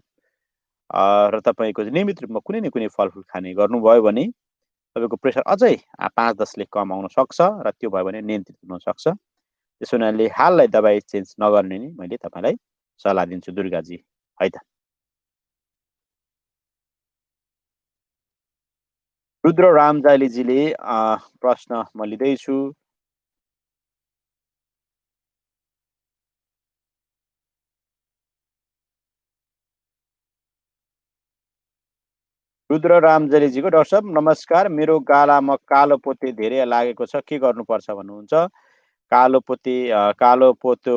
र तपाईँको नियमित रूपमा कुनै न कुनै फलफुल खाने गर्नुभयो भने तपाईँको प्रेसर अझै 5-10ले कम आउन सक्छ र त्यो भयो भने नियन्त्रित हुन सक्छ। त्यसो हुनाले हाललाई दबाई चेन्ज नगर्ने नै मैले तपाईँलाई सल्लाह दिन्छु दुर्गाजी है त। रुद्र रामजालीजीले प्रश्न म लिँदैछु। रुद्र रामजालीजीको डाक्टर साहब नमस्कार, मेरो गालामा कालो पोते धेरै लागेको छ, के गर्नुपर्छ भन्नुहुन्छ। कालो पोतो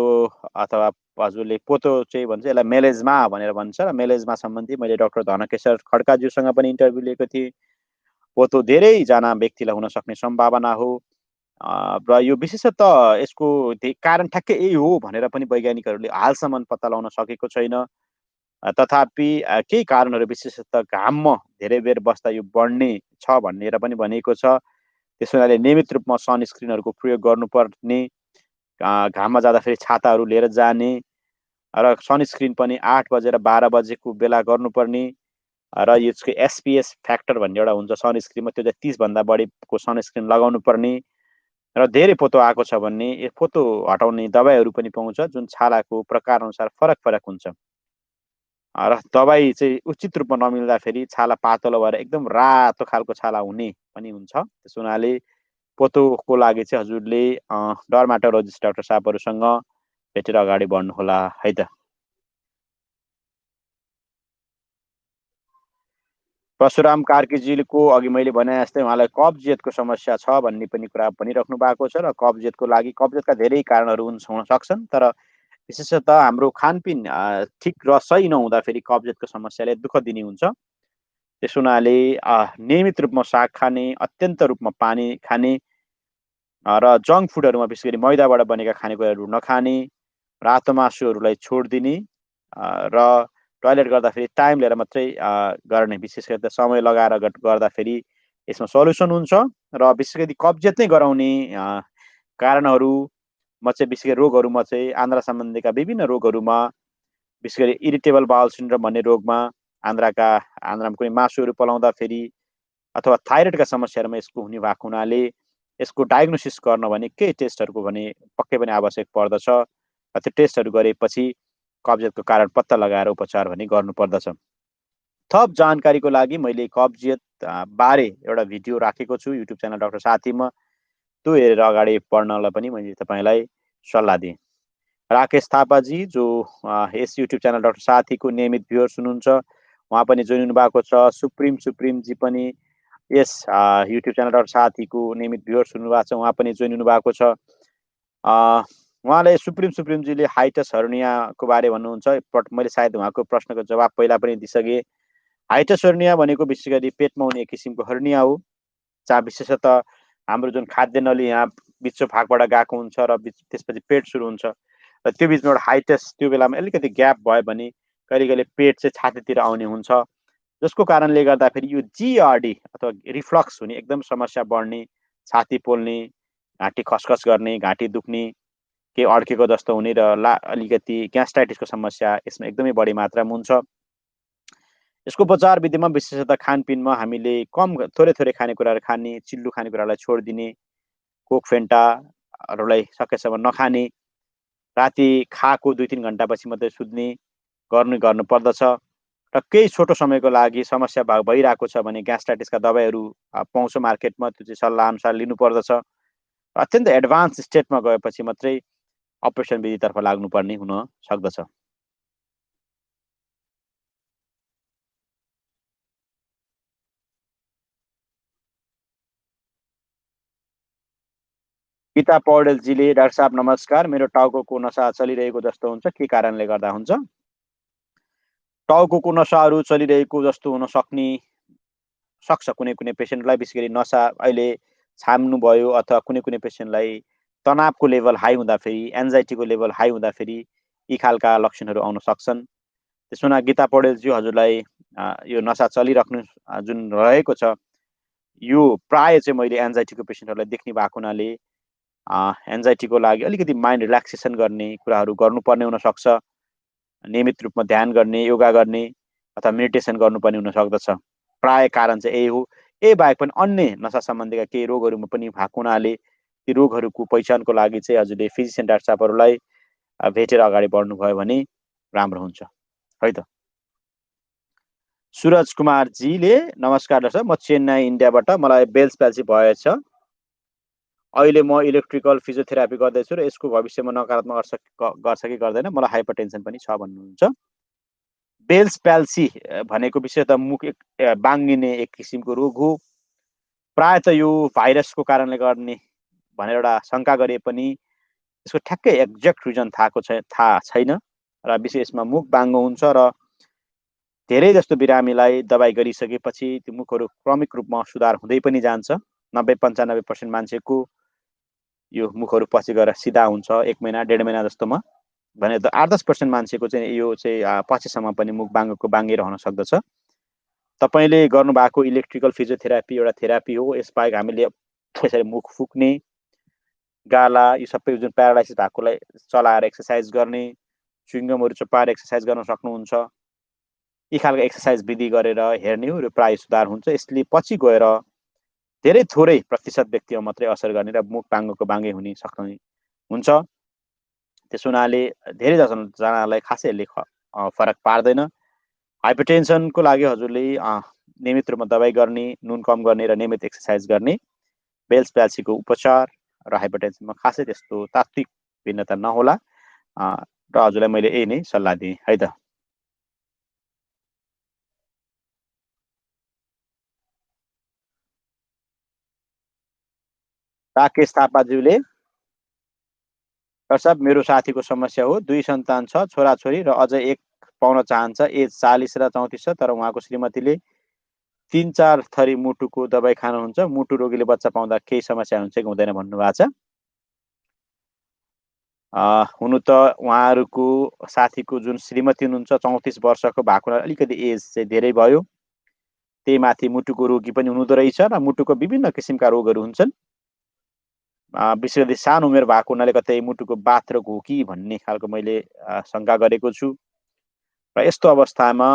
अथवा हजुरले पोतो चाहिँ भन्छ, यसलाई मेलेजमा भनेर भन्छ र मेलेजमा सम्बन्धी मैले डाक्टर धनकेशर खड्काज्यूसँग पनि इन्टरभ्यू लिएको थिएँ। पोतो धेरैजना व्यक्तिलाई हुन सक्ने सम्भावना हो र यो विशेषतः यसको कारण ठ्याक्कै यही हो भनेर पनि वैज्ञानिकहरूले हालसम्म पत्ता लगाउन सकेको छैन। तथापि केही कारणहरू विशेषतः घाममा धेरै बेर बस्दा यो बढ्ने छ भनेर पनि भनिएको छ। त्यस हुनाले नियमित रूपमा सनस्क्रिनहरूको प्रयोग गर्नुपर्ने, घाममा जाँदाखेरि छाताहरू लिएर जाने र सनस्क्रिन पनि 8 बजेर 12 बजेको बेला गर्नुपर्ने र यसको एसपिएस फ्याक्टर भन्ने एउटा हुन्छ सनस्क्रिनमा, त्यो चाहिँ 30 भन्दा बढीको सनस्क्रिन लगाउनु पर्ने र धेरै पोतो आएको छ भने पोतो हटाउने दबाईहरू पनि पाउँछ जुन छालाको प्रकार अनुसार फरक फरक हुन्छ र दबाई चाहिँ उचित रूपमा नमिल्दाखेरि छाला पातलो भएर एकदम रातो खालको छाला हुने पनि हुन्छ। त्यस हुनाले पोतोको लागि चाहिँ हजुरले डर्माटोलोजिस्ट डाक्टर साहबहरूसँग भेटेर अगाडि बढ्नुहोला है त। परशुराम कार्कीजीको अघि मैले भने जस्तै उहाँलाई कब्जियतको समस्या छ भन्ने पनि कुरा भनिराख्नु भएको छ र कब्जियतको लागि कब्जियतका धेरै कारणहरू हुन सक्छन्, तर विशेषतः हाम्रो खानपिन ठिक र सही नहुँदाखेरि कब्जियतको समस्याले दुःख दिने हुन्छ। त्यस हुनाले नियमित रूपमा साग खाने, अत्यन्त रूपमा पानी खाने र जङ्क फुडहरूमा विशेष गरी मैदाबाट बनेका खानेकुराहरू नखाने, रातो मासुहरूलाई छोडिदिने र टोयलेट गर्दाखेरि टाइम लिएर मात्रै गर्ने, विशेष गरी त समय लगाएर गर्दाखेरि यसमा सल्युसन हुन्छ र विशेष गरी कब्जियत नै गराउने कारणहरूमा चाहिँ विशेष गरी रोगहरूमा चाहिँ आन्द्रा सम्बन्धीका विभिन्न रोगहरूमा विशेष गरी इरिटेबल बाउल सिन्ड्रोम भन्ने रोगमा आन्द्रामा कुनै मासुहरू पलाउँदाखेरि अथवा थाइरोइडका समस्याहरूमा यसको हुने भएको हुनाले यसको डायग्नोसिस गर्न भने केही टेस्टहरूको भने पक्कै पनि आवश्यक पर्दछ र त्यो टेस्टहरू गरेपछि कब्जियतको कारण पत्ता लगाएर उपचार भने गर्नुपर्दछ। थप जानकारीको लागि मैले कब्जियत बारे एउटा भिडियो राखेको छु युट्युब च्यानल डाक्टर साथीमा, त्यो हेरेर अगाडि बढ्नलाई पनि मैले तपाईँलाई सल्लाह दिएँ। राकेश थापाजी जो यस युट्युब च्यानल डाक्टर साथीको नियमित भ्युअर्स हुनुहुन्छ, उहाँ पनि जोइन हुनुभएको छ। सुप्रिमजी पनि यस युट्युब च्यानल डाक्टर साथीको नियमित भ्युअर्स हुनुभएको छ, उहाँ पनि जोइन हुनुभएको छ। उहाँले सुप्रिमजीले हाइटस हर्नियाको बारे भन्नुहुन्छ। मैले सायद उहाँको प्रश्नको जवाब पहिला पनि दिइसकेँ। हाइटस हर्निया भनेको विशेष गरी पेटमा हुने एक किसिमको हर्निया हो, जहाँ विशेषतः हाम्रो जुन खाद्य नली यहाँ बिचो भागबाट गएको हुन्छ र त्यसपछि पेट सुरु हुन्छ र त्यो बिचमा एउटा हाइटस, त्यो बेलामा अलिकति ग्याप भयो भने कहिले कहिले पेट चाहिँ छातीतिर आउने हुन्छ, जसको कारणले गर्दाखेरि यो जिआरडी अथवा रिफ्लक्स हुने एकदम समस्या बढ्ने, छाती पोल्ने, घाँटी खसखस गर्ने, घाँटी दुख्ने, केही अड्केको जस्तो हुने र अलिकति ग्यास्ट्राइटिसको समस्या यसमा एकदमै बढी मात्रामा हुन्छ। यसको उपचार विधिमा विशेषतः खानपिनमा हामीले थोरै खानेकुराहरू खाने, चिल्लो खानेकुरालाई छोडिदिने, कोक फेन्टाहरूलाई सकेसम्म नखाने, राति खाएको 2-3 घन्टापछि मात्रै सुत्ने गर्नुपर्दछ र केही छोटो समयको लागि समस्या भइरहेको छ भने ग्यास्ट्राइटिसका दबाईहरू पाउँछ मार्केटमा, त्यो चाहिँ सल्लाह अनुसार लिनुपर्दछ। अत्यन्त एडभान्स स्टेटमा गएपछि मात्रै अपरेसन विधितर्फ लाग्नुपर्ने हुन सक्दछ। गीता पौडेलजीले डाक्टर साहब नमस्कार, मेरो टाउकोको नसा चलिरहेको जस्तो हुन्छ, के कारणले गर्दा हुन्छ? टाउकोको नसाहरू चलिरहेको जस्तो हुन सक्छ कुनै कुनै पेसेन्टलाई, विशेष गरी नसा अहिले छाम्नुभयो अथवा कुनै पेसेन्टलाई तनावको लेभल हाई हुँदाखेरि, एन्जाइटीको लेभल हाई हुँदाखेरि यी खालका लक्षणहरू आउन सक्छन्। त्यसमा गीता पौडेलज्यू हजुरलाई यो नसा चलिराख्नु जुन रहेको छ, यो प्राय चाहिँ मैले एन्जाइटीको पेसेन्टहरूलाई देख्ने भएको हुनाले एन्जाइटीको लागि अलिकति माइन्ड रिल्याक्सेसन गर्ने कुराहरू गर्नुपर्ने हुनसक्छ। नियमित रूपमा ध्यान गर्ने, योगा गर्ने अथवा मेडिटेसन गर्नुपर्ने हुन सक्दछ। प्राय कारण चाहिँ यही हो। यही बाहेक पनि अन्य नसा सम्बन्धीका केही रोगहरूमा पनि भएको हुनाले ती रोगहरूको पहिचानको लागि चाहिँ हजुरले फिजिसियन डाक्टर साहबहरूलाई भेटेर अगाडि बढ्नुभयो भने राम्रो हुन्छ है त। सूरज कुमारजीले नमस्कार डाक्टर साहब, म चेन्नई इन्डियाबाट, मलाई बेल्स प्याल्सी भएछ। अहिले म इलेक्ट्रिकल फिजियोथेरापी गर्दैछु र यसको भविष्यमा नकारात्मक गर्छ कि गर्दैन, मलाई हाइपरटेन्सन पनि छ भन्नुहुन्छ। बेल्स प्याल्सी भनेको विशेषतः मुख बाङ्गिने एक किसिमको रोग हो। प्राय त यो भाइरसको कारणले गर्ने भनेर एउटा शङ्का गरे पनि यसको ठ्याक्कै एक्ज्याक्ट रिजन थाहा छैन र विशेषमा मुख बाङ्गो हुन्छ र धेरै जस्तो बिरामीलाई दबाई गरिसकेपछि त्यो मुखहरू क्रमिक रूपमा सुधार हुँदै पनि जान्छ। 90-95% मान्छेको यो मुखहरू पछि गएर सिधा हुन्छ 1 महिना 1.5 महिना जस्तोमा, भने 8-10% मान्छेको चाहिँ यो चाहिँ पछिसम्म पनि मुख बाङ्गै रहन सक्दछ। तपाईँले गर्नुभएको इलेक्ट्रिकल फिजियोथेरापी एउटा थेरापी हो। यसबाहेक हामीले यसरी मुख फुक्ने, गाला, यो सबै जुन प्यारालाइसिस भएकोलाई चलाएर एक्सर्साइज गर्ने, च्युइङगमहरू चपाएर एक्सर्साइज गर्न सक्नुहुन्छ। यी खालको एक्सर्साइज विधि गरेर हेर्ने हो र प्राय सुधार हुन्छ। यसले पछि गएर धेरै थोरै प्रतिशत व्यक्तिमा मात्रै असर गर्ने र मुख बाङ्गै हुने सक्ने हुन्छ। त्यस हुनाले धेरै जनालाई खासै यसले फरक पार्दैन। हाइपरटेन्सनको लागि हजुरले नियमित रूपमा दबाई गर्ने, नुन कम गर्ने र नियमित एक्सर्साइज गर्ने, बेल्स प्याल्सीको उपचार र हाइपरटेन्सनमा खासै त्यस्तो तात्विक भिन्नता नहोला र हजुरलाई मैले यही नै सल्लाह दिएँ है त। राकेश थापाज्यूले डाक्टर साहब, मेरो साथीको समस्या हो, 2 सन्तान छ, छोराछोरी र अझ एक पाउन चाहन्छ। एज 40 र 34 छ, तर उहाँको श्रीमतीले 3-4 थरी मुटुको दबाई खानुहुन्छ, मुटु रोगीले बच्चा पाउँदा केही समस्या हुन्छ कि हुँदैन भन्नुभएको छ। हुनु त उहाँहरूको साथीको जुन श्रीमती हुनुहुन्छ 34 वर्षको भएको हुनाले अलिकति एज चाहिँ धेरै भयो। त्यही माथि मुटुको रोगी पनि हुनुहुँदो रहेछ र मुटुको विभिन्न किसिमका रोगहरू हुन्छन्। विशेष गरी सानो उमेर भएको हुनाले कतै मुटुको बाथ रोग हो कि भन्ने खालको मैले शङ्का गरेको छु। र यस्तो अवस्थामा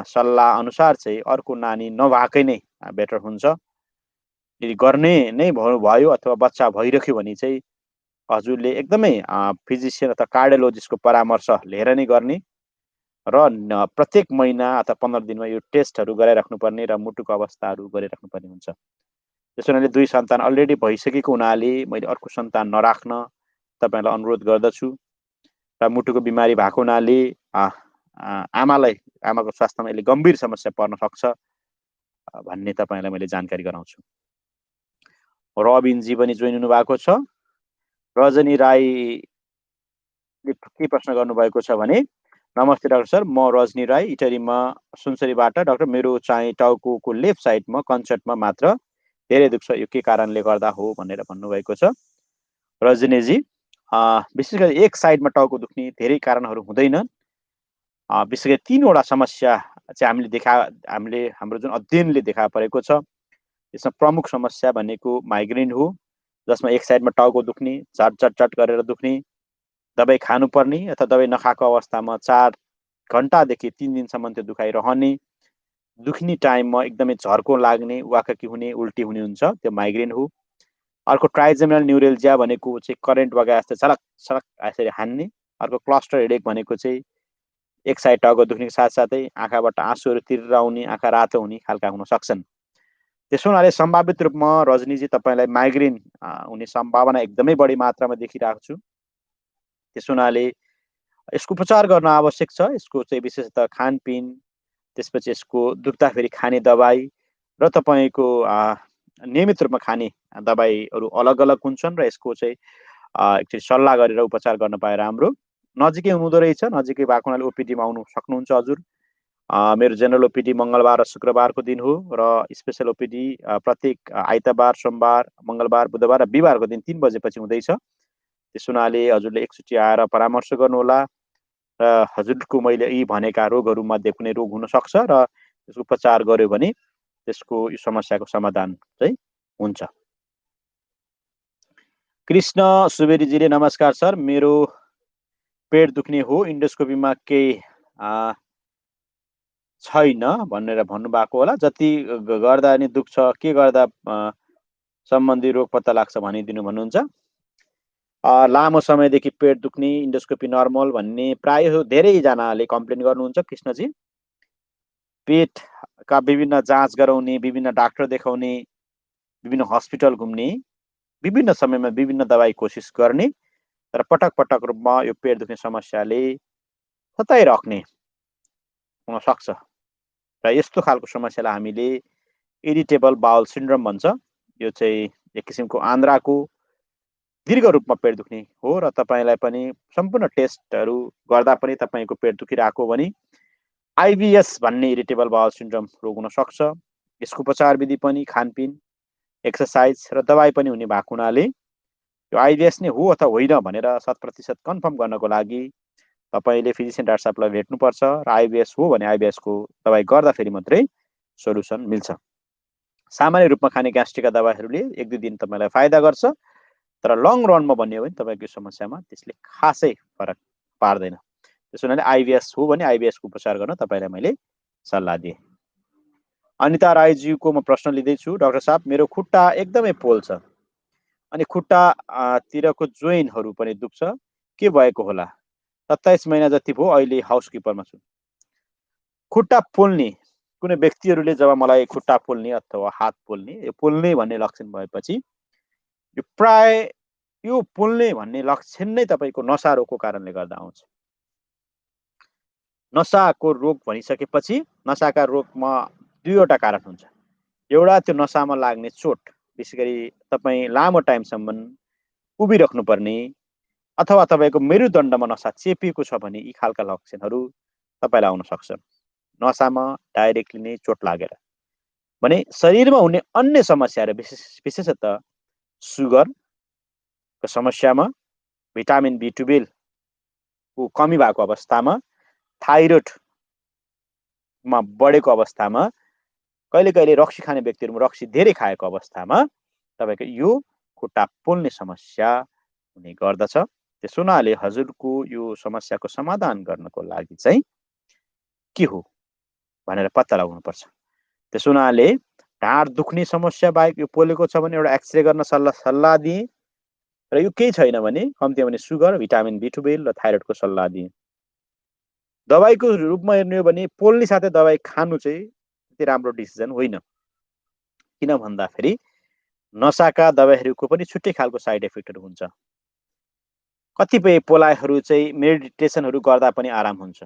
सल्लाह अनुसार चाहिँ अर्को नानी नभएकै नै बेटर हुन्छ। यदि गर्ने नै भयो अथवा बच्चा भइरह्यो भने चाहिँ हजुरले एकदमै फिजिसियन अथवा कार्डियोलोजिस्टको परामर्श लिएर नै गर्ने र प्रत्येक महिना अथवा 15 दिनमा यो टेस्टहरू गराइराख्नुपर्ने र मुटुको अवस्थाहरू गरिराख्नुपर्ने हुन्छ। त्यसो हुनाले 2 सन्तान अलरेडी भइसकेको हुनाले मैले अर्को सन्तान नराख्न तपाईँलाई अनुरोध गर्दछु र मुटुको बिमारी भएको हुनाले आमाको स्वास्थ्यमा यसले गम्भीर समस्या पर्न सक्छ भन्ने तपाईँलाई मैले जानकारी गराउँछु। रबिनजी पनि जोइन हुनुभएको छ। रजनी राईले के प्रश्न गर्नुभएको छ भने, नमस्ते डाक्टर सर, म रजनी राई इटरीमा सुनसरीबाट। डाक्टर, मेरो चाहिँ टाउको लेफ्ट साइडमा कन्सर्टमा मात्र धेरै दुख्छ, यो के कारणले गर्दा हो भनेर भन्नुभएको छ। रजनीजी, विशेष गरी एक साइडमा टाउको दुख्ने धेरै कारणहरू हुँदैनन्। विशेष गरी 3वटा समस्या चाहिँ हाम्रो जुन अध्ययनले देखा परेको छ, यसमा प्रमुख समस्या भनेको माइग्रेन हो, जसमा एक साइडमा टाउको दुख्ने, झट गरेर दुख्ने, दबाई खानुपर्ने अथवा दबाई नखाएको अवस्थामा 4 घन्टादेखि 3 दिनसम्म त्यो दुखाइ रहने, दुख्ने टाइममा एकदमै झर्को लाग्ने, वाककी हुने, उल्टी हुने हुन्छ, त्यो माइग्रेन हो। अर्को ट्राइजेमिनल न्युरेल्जिया भनेको चाहिँ करेन्ट बगाए जस्तो छलक छलक यसरी हान्ने। अर्को क्लस्टर हेडेक भनेको चाहिँ एक साइड टाउको दुख्ने साथसाथै आँखाबाट आँसुहरू तिरेर आउने, आँखा रातो हुने खालका हुन सक्छन्। त्यसो हुनाले सम्भावित रूपमा रजनीजी तपाईँलाई माइग्रेन हुने सम्भावना एकदमै बढी मात्रामा देखिरहेको छु। त्यसो हुनाले यसको उपचार गर्न आवश्यक छ। यसको चाहिँ विशेषतः खानपिन, त्यसपछि यसको दुख्दाखेरि खाने दबाई र तपाईँको नियमित रूपमा खाने दबाईहरू अलग-अलग हुन्छन् र यसको चाहिँ एकचोटि सल्लाह गरेर उपचार गर्न पाए राम्रो। नजिकै हुँदो रहेछ, नजिकै भएको हुनाले ओपिडीमा आउनु सक्नुहुन्छ हजुर। मेरो जेनरल ओपिडी मङ्गलबार र शुक्रबारको दिन हो र स्पेसल ओपिडी प्रत्येक आइतबार, सोमबार, मङ्गलबार, बुधबार र बिहिबारको दिन 3 बजेपछि हुँदैछ। त्यसो हुनाले हजुरले एकचोटि आएर परामर्श गर्नुहोला र हजुरको मैले यी भनेका रोगहरूमध्ये कुनै रोग हुनसक्छ र त्यसको उपचार गर्यो भने त्यसको यो समस्याको समाधान चाहिँ हुन्छ। कृष्ण सुवेदीजीले नमस्कार सर, मेरो पेट दुख्ने हो, इन्डोस्कोपीमा केही छैन भनेर भन्नुभएको होला। जति गर्दा नि दुख्छ, के गर्दा सम्बन्धी रोग पत्ता लाग्छ भनिदिनु भन्नुहुन्छ। लामो समयदेखि पेट दुख्ने, इन्डोस्कोपी नर्मल भन्ने प्रायः धेरैजनाले कम्प्लेन गर्नुहुन्छ कृष्णजी। पेटका विभिन्न जाँच गराउने, विभिन्न डाक्टर देखाउने, विभिन्न हस्पिटल घुम्ने, विभिन्न समयमा विभिन्न दबाई कोसिस गर्ने तर पटक रूपमा यो पेट दुख्ने समस्याले सताइराख्ने हुन सक्छ र यस्तो खालको समस्यालाई हामीले इरिटेबल बाउल सिन्ड्रोम भन्छ। यो चाहिँ एक किसिमको आन्द्राको दीर्घ रूपमा पेट दुख्ने हो र तपाईँलाई पनि सम्पूर्ण टेस्टहरू गर्दा पनि तपाईँको पेट दुखिरहेको भने आइबिएस भन्ने इरिटेबल बाउल सिन्ड्रोम रोग हुन सक्छ। यसको उपचार विधि पनि खानपिन, एक्सर्साइज र दबाई पनि हुने भएको हुनाले यो आइबिएस नै हो अथवा होइन भनेर 100% कन्फर्म गर्नको लागि तपाईँले फिजिसियन डाक्टर साहबलाई भेट्नुपर्छ र आइबिएस हो भने आइबिएसको दबाई गर्दाखेरि मात्रै सोल्युसन मिल्छ। सामान्य रूपमा खाने ग्यास्ट्रिकका दबाईहरूले 1-2 दिन तपाईँलाई फाइदा गर्छ तर लङ रनमा भन्ने हो भने तपाईँको समस्यामा त्यसले खासै फरक पार्दैन। त्यसो हुनाले आइबिएस हो भने आइबिएसको उपचार गर्न तपाईँलाई मैले सल्लाह दिएँ। अनिता राईज्यूको म प्रश्न लिँदैछु। डाक्टर साहब, मेरो खुट्टा एकदमै पोल्छ अनि खुट्टा तिरको जोइनहरू पनि दुख्छ, के भएको होला? 27 महिना जति भयो, अहिले हाउसकिपरमा छु। खुट्टा पोल्ने कुनै व्यक्तिहरूले जब मलाई खुट्टा पोल्ने अथवा हात पोल्ने, यो पोल्ने भन्ने लक्षण भएपछि यो पोल्ने भन्ने लक्षण नै तपाईँको नसा रोगको कारणले गर्दा आउँछ। नसाको रोग भनिसकेपछि नसाका रोगमा 2वटा कारण हुन्छ। एउटा त्यो नसामा लाग्ने चोट, विशेष गरी तपाईँ लामो टाइमसम्म उभिराख्नुपर्ने अथवा तपाईँको मेरुदण्डमा नसा चेपिएको छ भने यी खालका लक्षणहरू तपाईँलाई आउन सक्छ। नसामा डाइरेक्टली नै चोट लागेर भने शरीरमा हुने अन्य समस्याहरू विशेषतः सुगरको समस्यामा, भिटामिन B12 को कमी भएको अवस्थामा, थाइरोइडमा बढेको अवस्थामा, कहिले कहिले रक्सी खाने व्यक्तिहरूमा रक्सी धेरै खाएको अवस्थामा तपाईको यो खुट्टा पोल्ने समस्या हुने गर्दछ। त्यसो हुनाले हजुरको यो समस्याको समाधान गर्नको लागि चाहिँ के हो भनेर पत्ता लगाउनुपर्छ। त्यसो हुनाले ढाड दुख्ने समस्या बाहेक यो पोलेको छ भने एउटा एक्सरे गर्न सल्लाह दिएँ र यो केही छैन भने कम्तीमा भने सुगर, भिटामिन B12 र थाइरोइडको सल्लाह दिएँ। दबाईको रूपमा हेर्ने हो भने पोल्ने साथै दबाई खानु चाहिँ त्यति राम्रो डिसिजन होइन। किन भन्दाखेरि नसाका दबाईहरूको पनि छुट्टै खालको साइड इफेक्टहरू हुन्छ। कतिपय पोलाइहरू चाहिँ मेडिटेसनहरू गर्दा पनि आराम हुन्छ,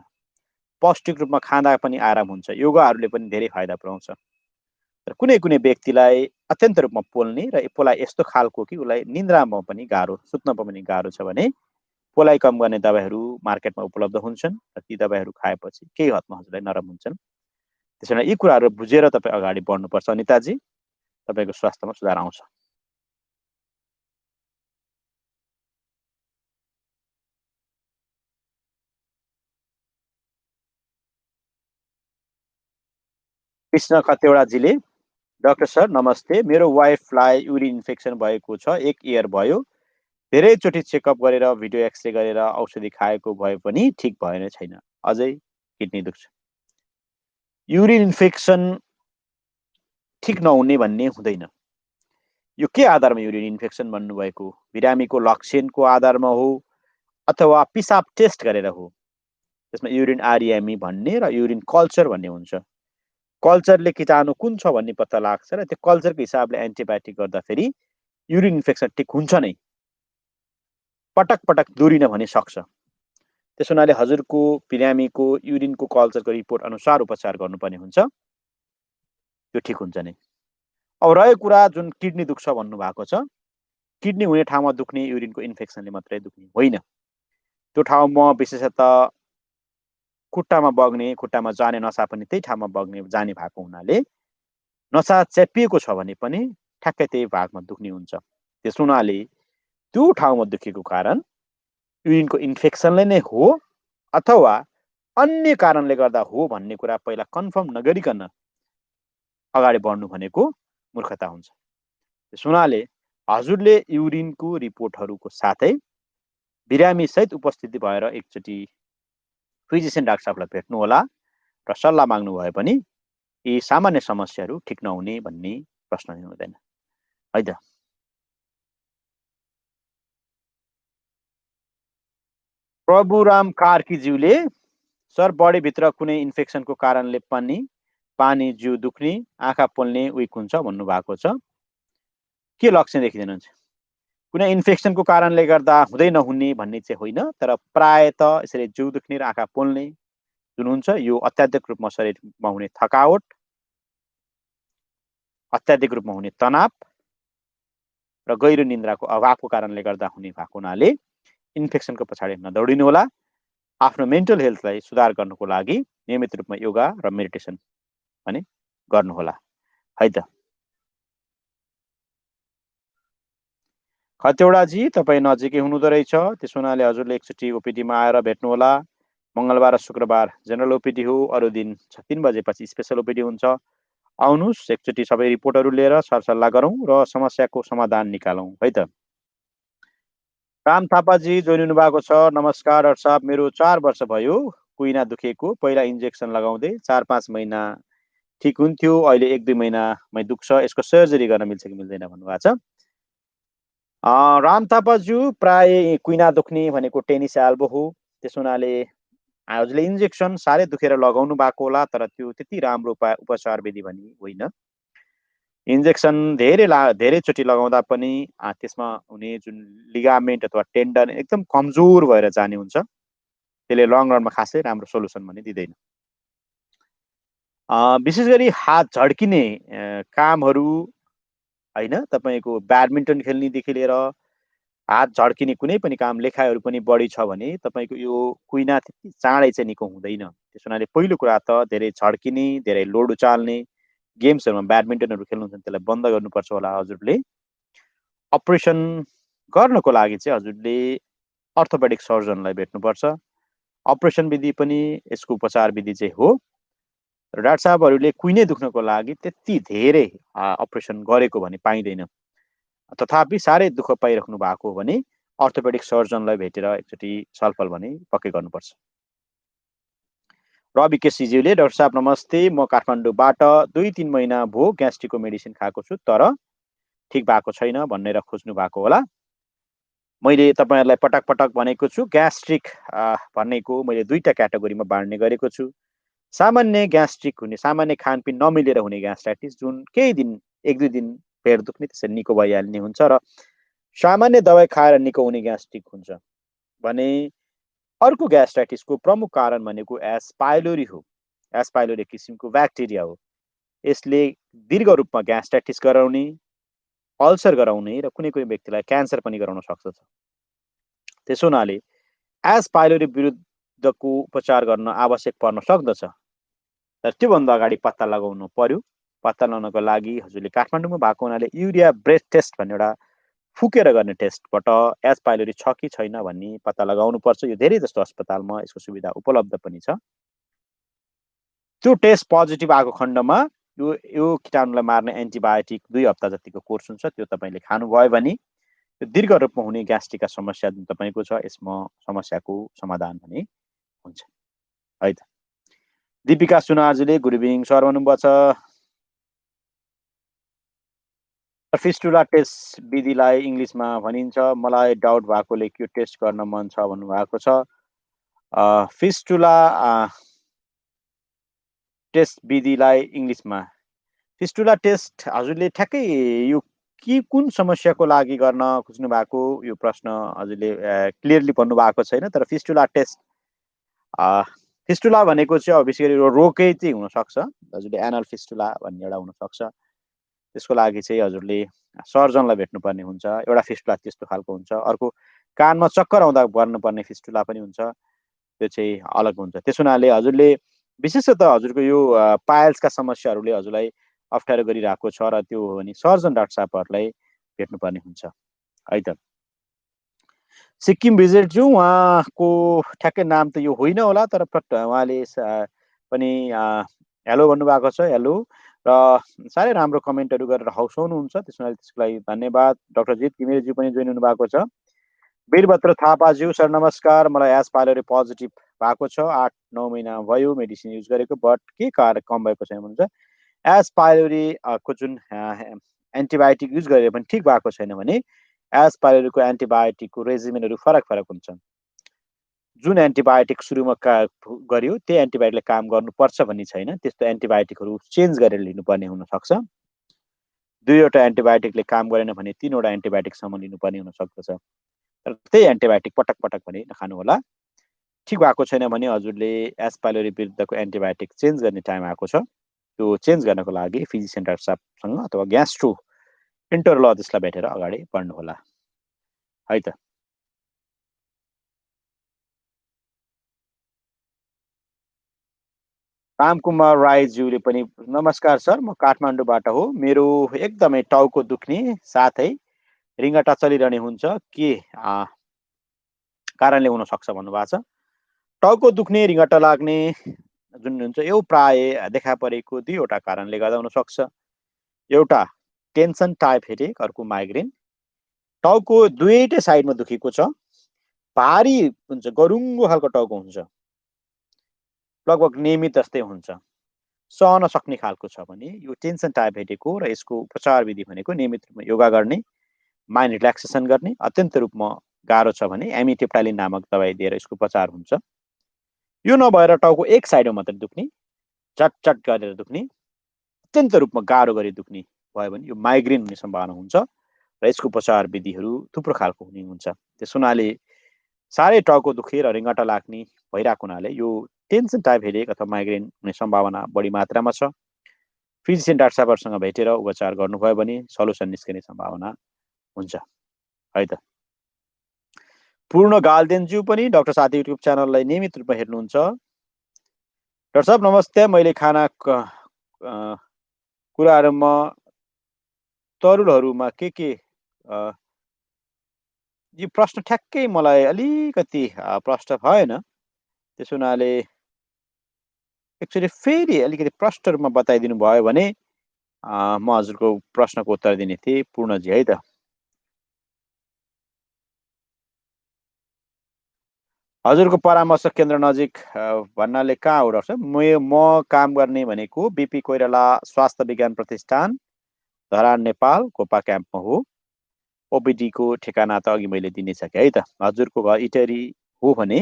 पौष्टिक रूपमा खाँदा पनि आराम हुन्छ, योगाहरूले पनि धेरै फाइदा पुर्याउँछ। र कुनै कुनै व्यक्तिलाई अत्यन्त रूपमा पोल्ने र पोलाइ यस्तो खालको कि उसलाई निन्द्रामा पनि गाह्रो, सुत्नमा पनि गाह्रो छ भने पोलाइ कम गर्ने दबाईहरू मार्केटमा उपलब्ध हुन्छन् र ती दबाईहरू खाएपछि केही हदमा हजुरलाई नरम हुन्छन्। त्यसैले यी कुराहरू बुझेर तपाईँ अगाडि बढ्नुपर्छ अनिताजी, तपाईँको स्वास्थ्यमा सुधार आउँछ। कृष्ण खतेवडाजीले, डाक्टर सर नमस्ते, मेरो वाइफलाई युरिन इन्फेक्सन भएको छ, 1 इयर भयो। धेरैचोटि चेकअप गरेर भिडियो एक्सरे गरेर औषधि खाएको भए पनि ठिक भएन छैन, अझै किडनी दुख्छ। युरिन इन्फेक्सन ठिक नहुने भन्ने हुँदैन। यो के आधारमा युरिन इन्फेक्सन भन्नुभएको? बिरामीको लक्षणको आधारमा हो अथवा पिसाब टेस्ट गरेर हो? त्यसमा युरिन आरइएमई भन्ने र युरिन कल्चर भन्ने हुन्छ। कल्चरले कीटाणु कुन छ भन्ने पत्ता लाग्छ र त्यो कल्चरको हिसाबले एन्टिबायोटिक गर्दाखेरि युरिन इन्फेक्सन ठिक हुन्छ नै, पटक पटक दोहोरिन भने सक्छ। त्यसो हुनाले हजुरको बिरामीको युरिनको कल्चरको रिपोर्ट अनुसार उपचार गर्नुपर्ने हुन्छ, त्यो ठिक हुन्छ नै। अब रह्यो कुरा जुन किडनी दुख्छ भन्नुभएको छ, किडनी हुने ठाउँमा दुख्ने युरिनको इन्फेक्सनले मात्रै दुख्ने होइन। त्यो ठाउँमा विशेषतः खुट्टामा बग्ने, खुट्टामा जाने नसा पनि त्यही ठाउँमा बग्ने जाने भएको हुनाले नसा च्यापिएको छ भने पनि ठ्याक्कै त्यही भागमा दुख्ने हुन्छ। त्यस हुनाले त्यो ठाउँमा दुखेको कारण युरिनको इन्फेक्सनले नै हो अथवा अन्य कारणले गर्दा हो भन्ने कुरा पहिला कन्फर्म नगरिकन अगाडि बढ्नु भनेको मूर्खता हुन्छ। त्यस हुनाले हजुरले युरिनको रिपोर्टहरूको साथै बिरामी सहित उपस्थिति भएर एकचोटि फिजिसियन डाक्टर साहबलाई भेट्नु होला र सल्लाह माग्नु भए पनि यी सामान्य समस्याहरू ठिक नहुने भन्ने प्रश्न नै हुँदैन है त। प्रभुराम कार्कीज्यूले, सर बडीभित्र कुनै इन्फेक्सनको कारणले पनि पानी जिउ दुख्ने, आँखा पोल्ने विक हुन्छ भन्नुभएको छ, के लक्षण देखिदिनुहुन्छ? कुनै इन्फेक्सनको कारणले गर्दा हुँदै नहुने भन्ने चाहिँ होइन, तर प्राय त यसरी जिउ दुख्ने र आँखा पोल्ने जुन हुन्छ यो अत्याधिक रूपमा शरीरमा हुने थकावट, अत्याधिक रूपमा हुने तनाव र गहिरो निन्द्राको अभावको कारणले गर्दा हुने भएको हुनाले इन्फेक्सनको पछाडि नदौडिनु होला। आफ्नो मेन्टल हेल्थलाई सुधार गर्नको लागि नियमित रूपमा योगा र मेडिटेसन पनि गर्नुहोला है त। खतेवडाजी, तपाईँ नजिकै हुनुहुँदो रहेछ, त्यसो हुनाले हजुरले एकचोटि ओपिडीमा आएर भेट्नुहोला। मङ्गलबार र शुक्रबार जेनरल ओपिडी हो, अरू दिन 3 बजेपछि स्पेसल ओपिडी हुन्छ। आउनुहोस्, एकचोटि सबै रिपोर्टहरू लिएर सरसल्लाह गरौँ र समस्याको समाधान निकालौँ है त। राम थापाजी जोइन हुनुभएको छ, नमस्कार डाक्टर साहब, मेरो 4 वर्ष भयो कुइना दुखेको, पहिला इन्जेक्सन लगाउँदै 4-5 महिना ठिक हुन्थ्यो, अहिले 1-2 महिनामै दुख्छ, यसको सर्जरी गर्न मिल्छ कि मिल्दैन भन्नुभएको छ। राम थापाज्यू, प्राय कुइना दुख्ने भनेको टेनिस एल्बो हो, त्यस हुनाले हजुरले इन्जेक्सन साह्रै दुखेर लगाउनु भएको होला, तर त्यो त्यति राम्रो उपचार विधि भने होइन। इन्जेक्सन धेरैचोटि लगाउँदा पनि त्यसमा हुने जुन लिगामेन्ट अथवा टेन्डन एकदम कमजोर भएर जाने हुन्छ, त्यसले लङ रनमा खासै राम्रो सोल्युसन पनि दिँदैन। विशेष गरी हात झड्किने कामहरू होइन, तपाईँको ब्याडमिन्टन खेल्नेदेखि लिएर हात झड्किने कुनै पनि काम, लेखाइहरू पनि बढी छ भने तपाईँको यो कुइना त्यति चाँडै चाहिँ निको हुँदैन। त्यस हुनाले पहिलो कुरा त धेरै झड्किने, धेरै लोड उचाल्ने, गेम्सहरुमा ब्याडमिन्टनहरु खेल्नुहुन्छ त्यसलाई बन्द गर्नुपर्छ होला हजुरले। अपरेसन गर्नको लागि चाहिँ हजुरले अर्थोपेडिक सर्जनलाई भेट्नुपर्छ। अपरेसन विधि पनि यसको उपचार विधि चाहिँ हो। र डाक्टर साहबहरूले कुनै दुख्नको लागि त्यति धेरै अपरेसन गरेको भने पाइँदैन। तथापि साह्रै दुःख पाइराख्नु भएको हो भने अर्थोपेडिक सर्जनलाई भेटेर एकचोटि छलफल भने पक्कै गर्नुपर्छ। रवि केसीज्यूले डाक्टर साहब नमस्ते, म काठमाडौँबाट 2-3 महिना भयो ग्यास्ट्रिकको मेडिसिन खाएको छु तर ठिक भएको छैन भनेर खोज्नु भएको होला। मैले तपाईहरुलाई पटक पटक भनेको छु ग्यास्ट्रिक भन्नेको मैले दुईटा क्याटेगोरीमा बाँड्ने गरेको छु। सामान्य ग्यास्ट्रिक हुने सामान्य खानपिन नमिलेर हुने ग्यास्ट्राइटिस जुन केही दिन 1-2 दिन पेट दुख्ने त्यसरी निको भइहाल्ने हुन्छ र सामान्य दबाई खाएर निको हुने ग्यास्ट्रिक हुन्छ। भने अर्को ग्यास्ट्राइटिसको प्रमुख कारण भनेको एस पाइलोरी हो। एस पाइलोरी एक किसिमको ब्याक्टेरिया हो। यसले दीर्घ रूपमा ग्यास्ट्राइटिस गराउने, अल्सर गराउने र कुनै व्यक्तिलाई क्यान्सर पनि गराउन सक्छ। त्यसो हुनाले एस पाइलोरी विरुद्धको उपचार गर्न आवश्यक पर्न सक्दछ। तर त्योभन्दा अगाडि पत्ता लगाउनु पर्यो। पत्ता लगाउनको लागि हजुरले काठमाडौँमा भएको हुनाले युरिया ब्रेथ टेस्ट भन्ने एउटा फुकेर गर्ने टेस्टबाट एस पाइलोरी छ कि छैन भन्ने पत्ता लगाउनु पर्छ। यो धेरै जस्तो अस्पतालमा यसको सुविधा उपलब्ध पनि छ। त्यो टेस्ट पोजिटिभ आएको खण्डमा यो कीटाणुलाई मार्ने एन्टिबायोटिक 2 हप्ता जतिको कोर्स हुन्छ त्यो तपाईले खानुभयो भने यो दीर्घ रूपमा हुने ग्यास्ट्रिकका समस्या जुन तपाईको छ यसमा समस्याको समाधान पनि हुन्छ। है त। दीपिका सुनारजीले गुड इभिनिङ सर भन्नुभएको छ। फिस्टुला टेस्ट विधिलाई इङ्ग्लिसमा भनिन्छ। मलाई डाउट भएकोले त्यो टेस्ट गर्न मन छ भन्नुभएको छ। फिस्टुला टेस्ट विधिलाई इङ्ग्लिसमा फिस्टुला टेस्ट हजुरले ठ्याक्कै यो कुन समस्याको लागि गर्न खोज्नु भएको यो प्रश्न हजुरले क्लियरली भन्नु भएको छैन। तर फिस्टुला टेस्ट फिस्टुला भनेको चाहिँ विशेष गरी रोगै चाहिँ हुन सक्छ। हजुरले एनल फिस्टुला भन्ने एउटा हुन सक्छ। त्यसको लागि चाहिँ हजुरले सर्जनलाई भेट्नुपर्ने हुन्छ। एउटा फिस्टुला त्यस्तो खालको हुन्छ। अर्को कानमा चक्कर आउँदा गर्नुपर्ने फिस्टुला पनि हुन्छ। त्यो चाहिँ अलग हुन्छ। त्यसो हुनाले हजुरले विशेषतः हजुरको यो पाइल्सका समस्याहरूले हजुरलाई अप्ठ्यारो गरिरहेको छ र त्यो हो भने सर्जन डाक्टर साहबहरूलाई भेट्नुपर्ने हुन्छ। है त। सिक्किम भिजिट जो उहाँको ठ्याक्कै नाम त यो होइन होला तर उहाँले पनि हेलो भन्नुभएको छ। हेलो र साह्रै राम्रो कमेन्टहरू गरेर हौसाउनुहुन्छ। त्यसको लागि धन्यवाद। डाक्टर जित घिमिरेज्यू पनि जोइन हुनुभएको छ। वीरभद्र थापाज्यू सर नमस्कार, मलाई एस पाइलोरी पोजिटिभ भएको छ। 8-9 महिना भयो मेडिसिन युज गरेको बट के कारण कम भएको छैन भन्छ। एस पाइलोरी को जुन एन्टिबायोटिक युज गरेर पनि ठिक भएको छैन भने एस पाइलोरीको एन्टिबायोटिकको रेजिमेनहरू फरक हुन्छ। जुन एन्टिबायोटिक सुरुमा गर्यो त्यो एन्टिबायोटिकले काम गर्नुपर्छ भन्ने छैन। त्यस्तो एन्टिबायोटिकहरू चेन्ज गरेर लिनुपर्ने हुन सक्छ। 2वटा एन्टिबायोटिकले काम गरेन भने 3वटा एन्टिबायोटिकसम्म लिनुपर्ने हुन सक्दछ। तर त्यही एन्टिबायोटिक पटक पटक भने नखानु होला। ठिक भएको छैन भने हजुरले एस पाइलोरी विरुद्धको एन्टिबायोटिक चेन्ज गर्ने टाइम आएको छ। त्यो चेन्ज गर्नको लागि फिजिसियन डाक्टर साहबसँग अथवा ग्यास्ट्रो इन्टरोलोजिस्टलाई भेटेर अगाडि बढ्नु होला। है त। रामकुमार राईज्यूले पनि नमस्कार सर, म काठमाडौँबाट हो। मेरो एकदमै टाउको दुख्ने साथै रिङ्गटा चलिरहने हुन्छ, के कारणले हुन सक्छ भन्नुभएको छ। टाउको दुख्ने रिङ्गटा लाग्ने जुन हुन्छ यो प्राय देखा परेको 2वटा कारणले गर्दा हुन सक्छ। एउटा टेन्सन टाइप हेडेक, अर्को माइग्रेन। टाउको दुवैटै साइडमा दुखेको छ, भारी हुन्छ, गरुङ्गो खालको टाउको हुन्छ, लगभग नियमित जस्तै हुन्छ, सहन सक्ने खालको छ भने यो टेन्सन टाइप हेडेक हो र यसको उपचार विधि भनेको नियमित रूपमा योगा गर्ने, माइन्ड रिल्याक्सेसन गर्ने। अत्यन्त रूपमा गाह्रो छ भने एमिटिप्टाइलिन नामक दबाई दिएर यसको उपचार हुन्छ। यो नभएर टाउको एक साइडमा मात्र दुख्ने, चट गरेर दुख्ने, अत्यन्त रूपमा गाह्रो गरी दुख्ने भयो भने यो माइग्रेन हुने सम्भावना हुन्छ र यसको उपचार विधिहरू थुप्रो खालको हुने हुन्छ। त्यसो हुनाले साह्रै टाउको दुखेर रिङ्गटा लाग्ने भइरहेको हुनाले यो टेन्सन टाइप हेडेक अथवा माइग्रेन हुने सम्भावना बढी मात्रामा छ। फिजिसियन डाक्टर साहबहरूसँग भेटेर उपचार गर्नुभयो भने सल्युसन निस्किने सम्भावना हुन्छ। है त। पूर्ण गालदेनज्यू पनि डाक्टर साथी युट्युब च्यानललाई नियमित रूपमा हेर्नुहुन्छ। डाक्टर साहब नमस्ते, मैले खाना कुराहरूमा तरुलहरूमा के अ, यो प्रश्न ठ्याक्कै मलाई अलिकति प्रष्ट भएन। त्यसो हुनाले एकचोटि फेरि अलिकति प्रष्ट रूपमा बताइदिनु भयो भने म हजुरको प्रश्नको उत्तर दिने थिएँ पूर्णजी है त। हजुरको परामर्श केन्द्र नजिक भन्नाले कहाँ हो डाक्टर साहब? म काम गर्ने भनेको बिपी कोइराला स्वास्थ्य विज्ञान प्रतिष्ठान, धरान, नेपाल, कोपा क्याम्पमा हो। ओपिडीको ठेगाना त अघि मैले दिनेसकेँ है त। हजुरको घर इटहरी हो भने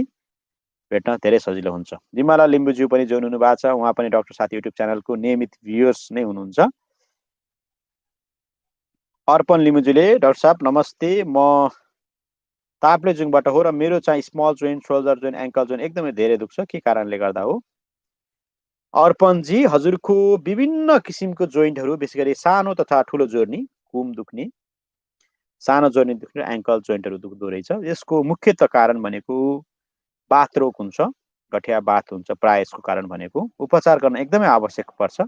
भेट्न धेरै सजिलो हुन्छ। विमला लिम्बुज्यू पनि जोइन हुनुभएको छ। उहाँ पनि डाक्टर साथी युट्युब च्यानलको नियमित भ्युयर्स नै हुनुहुन्छ। अर्पण लिम्बुज्यूले डाक्टर साहब नमस्ते, म ताप्लेजुङबाट हो र मेरो चाहिँ small joint, shoulder joint, ankle joint एकदमै धेरै दुख्छ। के कारणले गर्दा हो? अर्पणजी, हजुरको विभिन्न किसिमको जोइन्टहरू विशेष गरी सानो तथा ठुलो जोर्नी, कुम दुख्ने, सानो जोर्नी दुख्ने, एङ्कल जोइन्टहरू दुख्दो रहेछ। यसको मुख्यतः कारण भनेको बाथ रोग हुन्छ, गठिया बाथ हुन्छ प्राय यसको कारण भनेको। उपचार गर्न एकदमै आवश्यक पर्छ।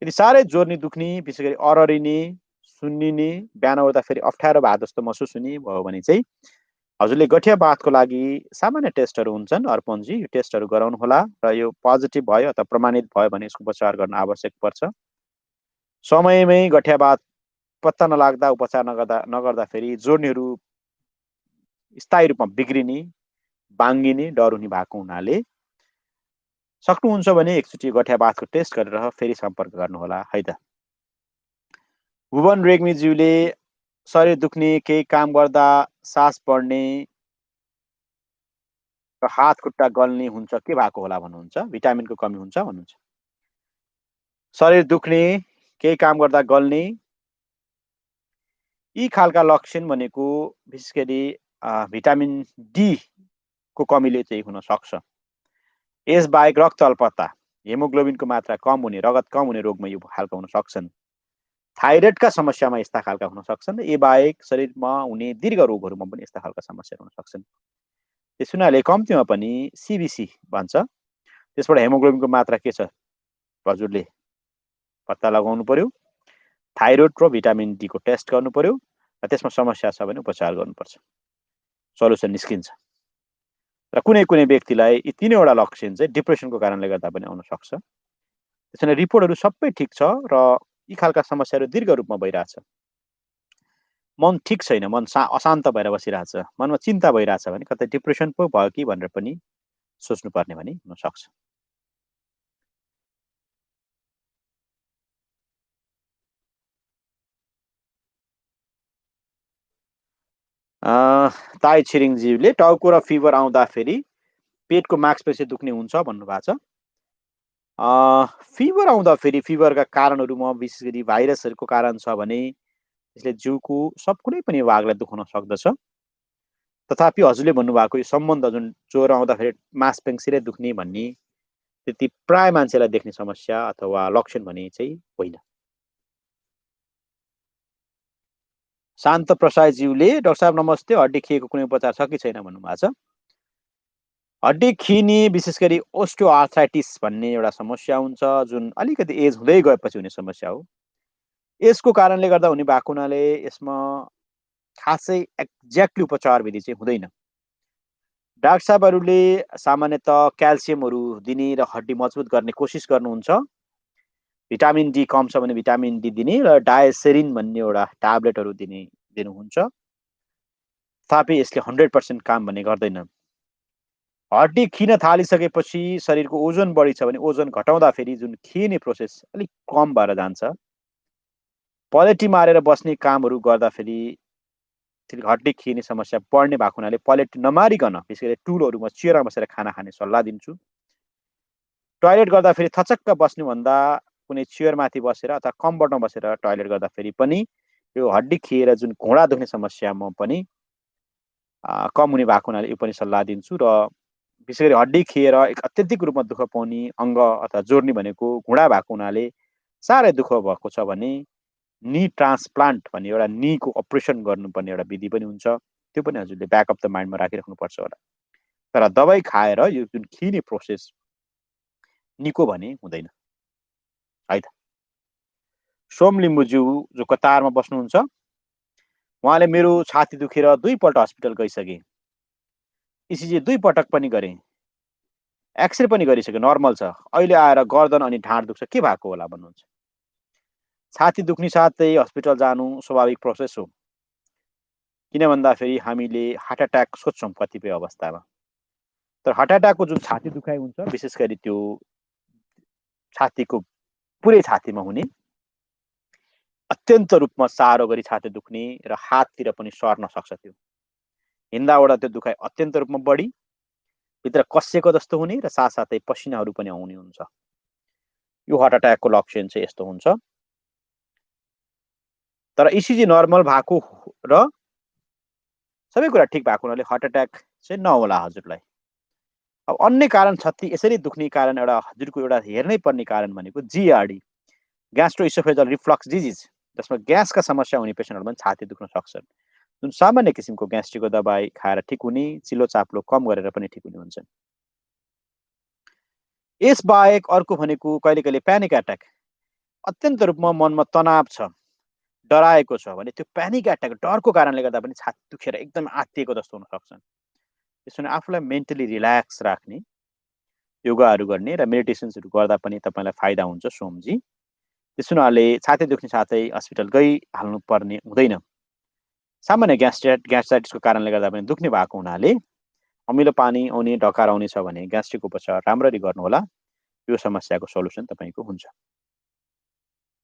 यदि साह्रै जोर्नी दुख्ने, विशेष गरी अररिने, सुन्निने, बिहान उठ्दा फेरि अप्ठ्यारो भए जस्तो महसुस हुने भयो भने चाहिँ हजुरले गठिया बाथको लागि सामान्य टेस्टहरू हुन्छन् अर्पणजी, यो टेस्टहरू गराउनुहोला र यो पोजिटिभ भयो अथवा प्रमाणित भयो भने यसको उपचार गर्न आवश्यक पर्छ। समयमै गठिया बाथ पत्ता नलाग्दा उपचार नगर्दाखेरि जोर्नीहरू स्थायी रूपमा बिग्रिने, बाङ्गिने डर हुने भएको हुनाले सक्नुहुन्छ भने एकचोटि गठिया बाथको टेस्ट गरेर फेरि सम्पर्क गर्नुहोला है त। भुवन रेग्मीज्यूले शरीर दुख्ने, केही काम गर्दा सास बढ्ने र हात खुट्टा गल्ने हुन्छ, के भएको होला भन्नुहुन्छ? भिटामिनको कमी हुन्छ भन्नुहुन्छ। शरीर दुख्ने, केही काम गर्दा गल्ने, यी खालका लक्षण भनेको विशेष गरी भिटामिन डी को कमीले चाहिँ हुन सक्छ। यसबाहेक रक्त अल्पता, हेमोग्लोबिनको मात्रा कम हुने, रगत कम हुने रोगमा यो खालका हुन सक्छन्। थाइरोइडका समस्यामा यस्ता खालका हुन सक्छन्। यी बाहेक शरीरमा हुने दीर्घ रोगहरूमा पनि यस्ता खालका समस्याहरू हुन सक्छन्। त्यस हुनाले कम्तीमा पनि सिबिसी भन्छ, त्यसबाट हेमोग्लोबिनको मात्रा के छ हजुरले पत्ता लगाउनु पर्यो। थाइरोइड र भिटामिन डी को टेस्ट गर्नु पर्यो र त्यसमा समस्या छ भने उपचार गर्नुपर्छ। सल्युसन निस्किन्छ। र कुनै कुनै व्यक्तिलाई यी तीनवटा लक्षण चाहिँ डिप्रेसनको कारणले गर्दा पनि आउन सक्छ। त्यसैले रिपोर्टहरू सबै ठिक छ र यी खालका समस्याहरू दीर्घ रूपमा भइरहेछ। मन ठिक छैन, मन अशान्त भएर बसिरहेछ, मनमा चिन्ता भइरहेछ भने कतै डिप्रेसन पो भयो कि भनेर पनि सोच्नुपर्ने भने हुनसक्छ। ताई छिरिङज्यूले टाउको र फिभर आउँदाखेरि पेटको मांसपेशी दुख्ने हुन्छ भन्नुभएको छ। फिभर आउँदाखेरि फिभरका कारणहरूमा विशेष गरी भाइरसहरूको कारण छ भने यसले जिउको कुनै पनि भागलाई दुखाउन सक्दछ। तथापि हजुरले भन्नुभएको यो सम्बन्ध जुन ज्वरो आउँदाखेरि मांसपेशी दुख्ने भन्ने त्यति प्राय मान्छेलाई देख्ने समस्या अथवा लक्षण भने चाहिँ होइन। शान्त प्रसादज्यूले डाक्टर साहब नमस्ते, हड्डी खिएको कुनै उपचार छ कि छैन भन्नुभएको छ। हड्डी खिने विशेष गरी ओस्टियोआर्थराइटिस भन्ने एउटा समस्या हुन्छ जुन अलिकति एज हुँदै गएपछि हुने समस्या हो। यसको कारणले गर्दा हुने भएको हुनाले यसमा खासै एक्ज्याक्टली उपचार विधि चाहिँ हुँदैन। डाक्टर साहबहरूले सामान्यतः क्याल्सियमहरू दिने र हड्डी मजबुत गर्ने कोसिस गर्नुहुन्छ। भिटामिन डी कम छ भने भिटामिन डी दिने र डायसेरिन भन्ने एउटा ट्याब्लेटहरू दिनुहुन्छ। तथापि यसले 100% काम भन्ने गर्दैन। हड्डी खिन थालिसकेपछि शरीरको ओजन बढी छ भने ओजन घटाउँदाखेरि जुन खिने प्रोसेस अलिक कम भएर जान्छ। पलेटी मारेर बस्ने कामहरू गर्दाखेरि हड्डी खिने समस्या बढ्ने भएको हुनाले पलेटी नमारिकन विशेष गरी टुलहरूमा चेयरमा बसेर खाना खाने सल्लाह दिन्छु। टोयलेट गर्दाखेरि थचक्क बस्नुभन्दा कुनै चेयरमाथि बसेर अथवा कम्बरमा बसेर टोयलेट गर्दाखेरि पनि यो हड्डी खिएर जुन घुँडा दुख्ने समस्यामा पनि कम हुने भएको हुनाले यो पनि सल्लाह दिन्छु। र विशेष गरी हड्डी खिएर अत्यधिक रूपमा दुःख पाउने अङ्ग अथवा जोर्नी भनेको घुँडा भएको हुनाले साह्रै दुःख भएको छ भने नी ट्रान्सप्लान्ट भन्ने एउटा नीको अपरेसन गर्नुपर्ने एउटा विधि पनि हुन्छ। त्यो पनि हजुरले ब्याकअप द माइन्डमा राखिराख्नुपर्छ होला। तर दबाई खाएर यो जुन खिने प्रोसेस निको भने हुँदैन है त। सोम लिम्बुज्यू जो कतारमा बस्नुहुन्छ, उहाँले मेरो छाती दुखेर 2 पल्ट हस्पिटल गइसके। इसिजी 2 पटक पनि गरेँ। एक्सरे पनि गरिसके, नर्मल छ। अहिले आएर गर्दन अनि ढाड दुख्छ, के भएको होला भन्नुहुन्छ। छाती दुख्ने साथै हस्पिटल जानु स्वाभाविक प्रोसेस हो। किन भन्दाखेरि हामीले हार्ट अट्याक सोच्छौँ कतिपय अवस्थामा। तर हार्ट अट्याकको जुन छाती दुखाइ हुन्छ, विशेष गरी त्यो छातीको पुरै छातीमा हुने, अत्यन्त रूपमा साह्रो गरी छाती दुख्ने र हाततिर पनि सर्न सक्छ त्यो। हिँड्दाओर्दा त्यो दुखाइ अत्यन्त रूपमा बढी, भित्र कसिएको जस्तो हुने र साथसाथै पसिनाहरू पनि आउने हुन्छ। यो हार्ट अट्याकको लक्षण चाहिँ यस्तो हुन्छ। तर इसिजी नर्मल भएको र सबै कुरा ठिक भएको हुनाले हार्ट अट्याक चाहिँ नहोला हजुरलाई। अब अन्य कारण छत्ती यसरी दुख्ने कारण हजुरको एउटा हेर्नै पर्ने कारण भनेको जिआरडी, ग्यास्ट्रोइसोफेजल रिफ्लक्स डिजिज, जसमा ग्यासका समस्या हुने पेसेन्टहरूमा पनि छाती दुख्न सक्छन्। जुन सामान्य किसिमको ग्यास्ट्रिकको दबाई खाएर ठिक हुने, चिलो चाप्लो कम गरेर पनि ठिक हुने हुन्छन्। यसबाहेक अर्को भनेको कहिले कहिले प्यानिक एट्याक। अत्यन्त रूपमा मनमा तनाव छ, डराएको छ भने त्यो प्यानिक एट्याक डरको कारणले गर्दा पनि छाती दुखेर एकदम आत्तिएको जस्तो हुन सक्छन्। त्यसो भने आफूलाई मेन्टली रिल्याक्स राख्ने, योगाहरू गर्ने र मेडिटेसन्सहरू गर्दा पनि तपाईँलाई फाइदा हुन्छ सोमजी। त्यसो हुनाले छाती दुख्ने साथै हस्पिटल गइहाल्नु पर्ने हुँदैन। सामान्य ग्यास्ट्राइटिसको कारणले गर्दा पनि दुख्ने भएको हुनाले अमिलो पानी आउने, ढकार आउने छ भने ग्यास्ट्रिक उपचार राम्ररी गर्नुहोला। यो समस्याको सोलुसन तपाईँको हुन्छ।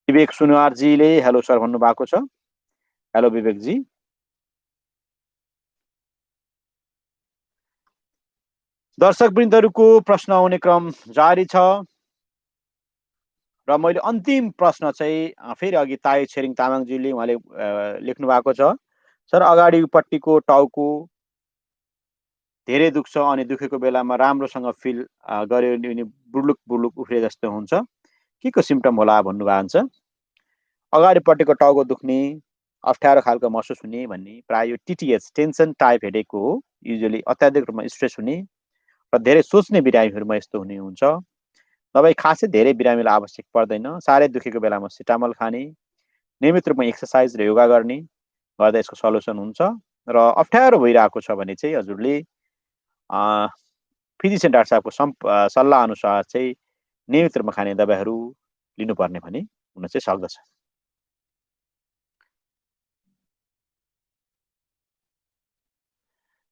विवेक सुनुवारजीले हेलो सर भन्नुभएको छ। हेलो विवेकजी। दर्शकवृन्दहरूको प्रश्न आउने क्रम जारी छ र मैले अन्तिम प्रश्न चाहिँ फेरि अघि ताई छेरिङ तामाङजीले उहाँले लेख्नु भएको छ। सर, अगाडिपट्टिको टाउको धेरै दुख्छ अनि दुखेको बेलामा राम्रोसँग फिल गर्यो भने बुर्लुक बुर्लुक उफ्रे जस्तो हुन्छ, के को सिम्टम होला भन्नुभएको छ। अगाडिपट्टिको टाउको दुख्ने, अप्ठ्यारो खालको महसुस हुने भन्ने प्राय यो टिटिएच, टेन्सन टाइप हेडेक हो। युजुअली अत्याधिक रूपमा स्ट्रेस हुने र धेरै सोच्ने बिरामीहरूमा यस्तो हुने हुन्छ। दबाई खासै धेरै बिरामीलाई आवश्यक पर्दैन। साह्रै दुखेको बेलामा सिटामल खाने, नियमित रूपमा एक्सर्साइज र योगा गर्ने गर्दा यसको सल्युसन हुन्छ। र अप्ठ्यारो भइरहेको छ भने चाहिँ हजुरले फिजिसियन डाक्टर साहबको सल्लाह अनुसार चाहिँ नियमित रूपमा खाने दबाईहरू लिनुपर्ने भने हुन चाहिँ सक्दछ।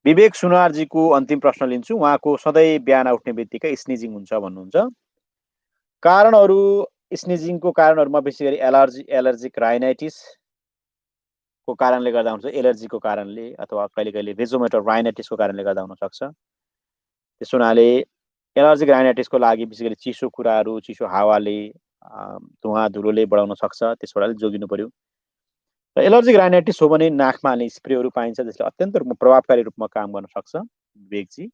विवेक सुनारजीको अन्तिम प्रश्न लिन्छु। उहाँको सधैँ बिहान उठ्ने बित्तिकै स्निजिङ हुन्छ भन्नुहुन्छ। कारणहरू स्निजिङको कारणहरूमा विशेष गरी एलर्जिक राइनाइटिस को कारणले गर्दा हुन्छ, एलर्जीको कारणले अथवा कहिले कहिले भेजोमेटर राइनाइटिसको कारणले गर्दा हुनसक्छ। त्यसो हुनाले एलर्जिक राइनाइटिसको लागि विशेष गरी चिसो कुराहरू, चिसो हावाले, धुवा धुलोले बढाउन सक्छ। त्यसबाट अलिक जोगिनु पर्यो। र एलर्जिक राइनाइटिस हो भने नाकमा हाल्ने स्प्रेहरू पाइन्छ, जसले अत्यन्त रूपमा प्रभावकारी रूपमा काम गर्न सक्छ। विवेकजी,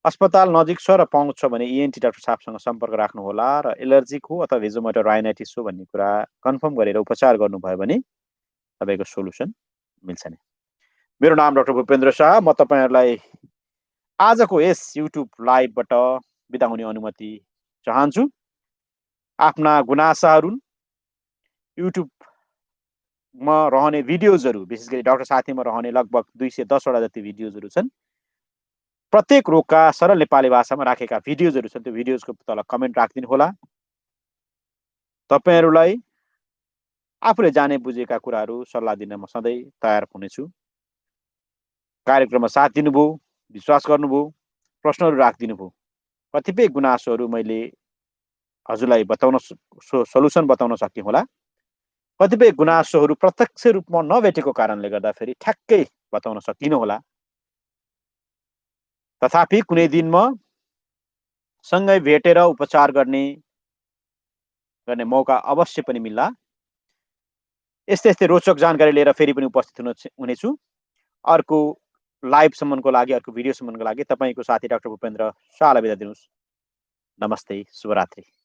अस्पताल नजिक छ र पाउँछ भने इएनटी डाक्टर साहबसँग सम्पर्क राख्नुहोला र एलर्जिक हो अथवा भेजोमेटर राइनाइटिस हो भन्ने कुरा कन्फर्म गरेर उपचार गर्नुभयो भने तपाईँको सोलुसन मिल्छ नै। मेरो नाम डाक्टर भूपेन्द्र शाह। म तपाईँहरूलाई आजको यस युट्युब लाइभबाट बिदा हुने अनुमति चाहन्छु। आफ्ना गुनासाहरू, युट्युबमा रहने भिडियोजहरू, विशेष गरी डाक्टर साथीमा रहने लगभग 210वटा जति भिडियोजहरू छन्। प्रत्येक रोगका सरल नेपाली भाषामा राखेका भिडियोजहरू छन्। त्यो भिडियोजको तल कमेन्ट राखिदिनु होला। तपाईँहरूलाई आफूले जाने बुझेका कुराहरू सल्लाह दिन म सधैँ तयार हुनेछु। कार्यक्रममा साथ दिनुभयो, विश्वास गर्नुभयो, प्रश्नहरू राखिदिनु भयो। कतिपय गुनासोहरू मैले हजुरलाई सोलुसन बताउन सकेँ होला। कतिपय गुनासोहरू प्रत्यक्ष रूपमा नभेटेको कारणले गर्दाखेरि ठ्याक्कै बताउन सकिनँ होला। तथापि कुनै दिन म सँगै भेटेर उपचार गर्ने मौका अवश्य पनि मिल्ला। यस्तै यस्तै रोचक जानकारी लिएर फेरि पनि उपस्थित हुनेछु। अर्को लाइभसम्मको लागि, अर्को भिडियोसम्मको लागि तपाईँको साथी डाक्टर भूपेन्द्र शाहलाई बिदा दिनुहोस्। नमस्ते, शुभरात्रि।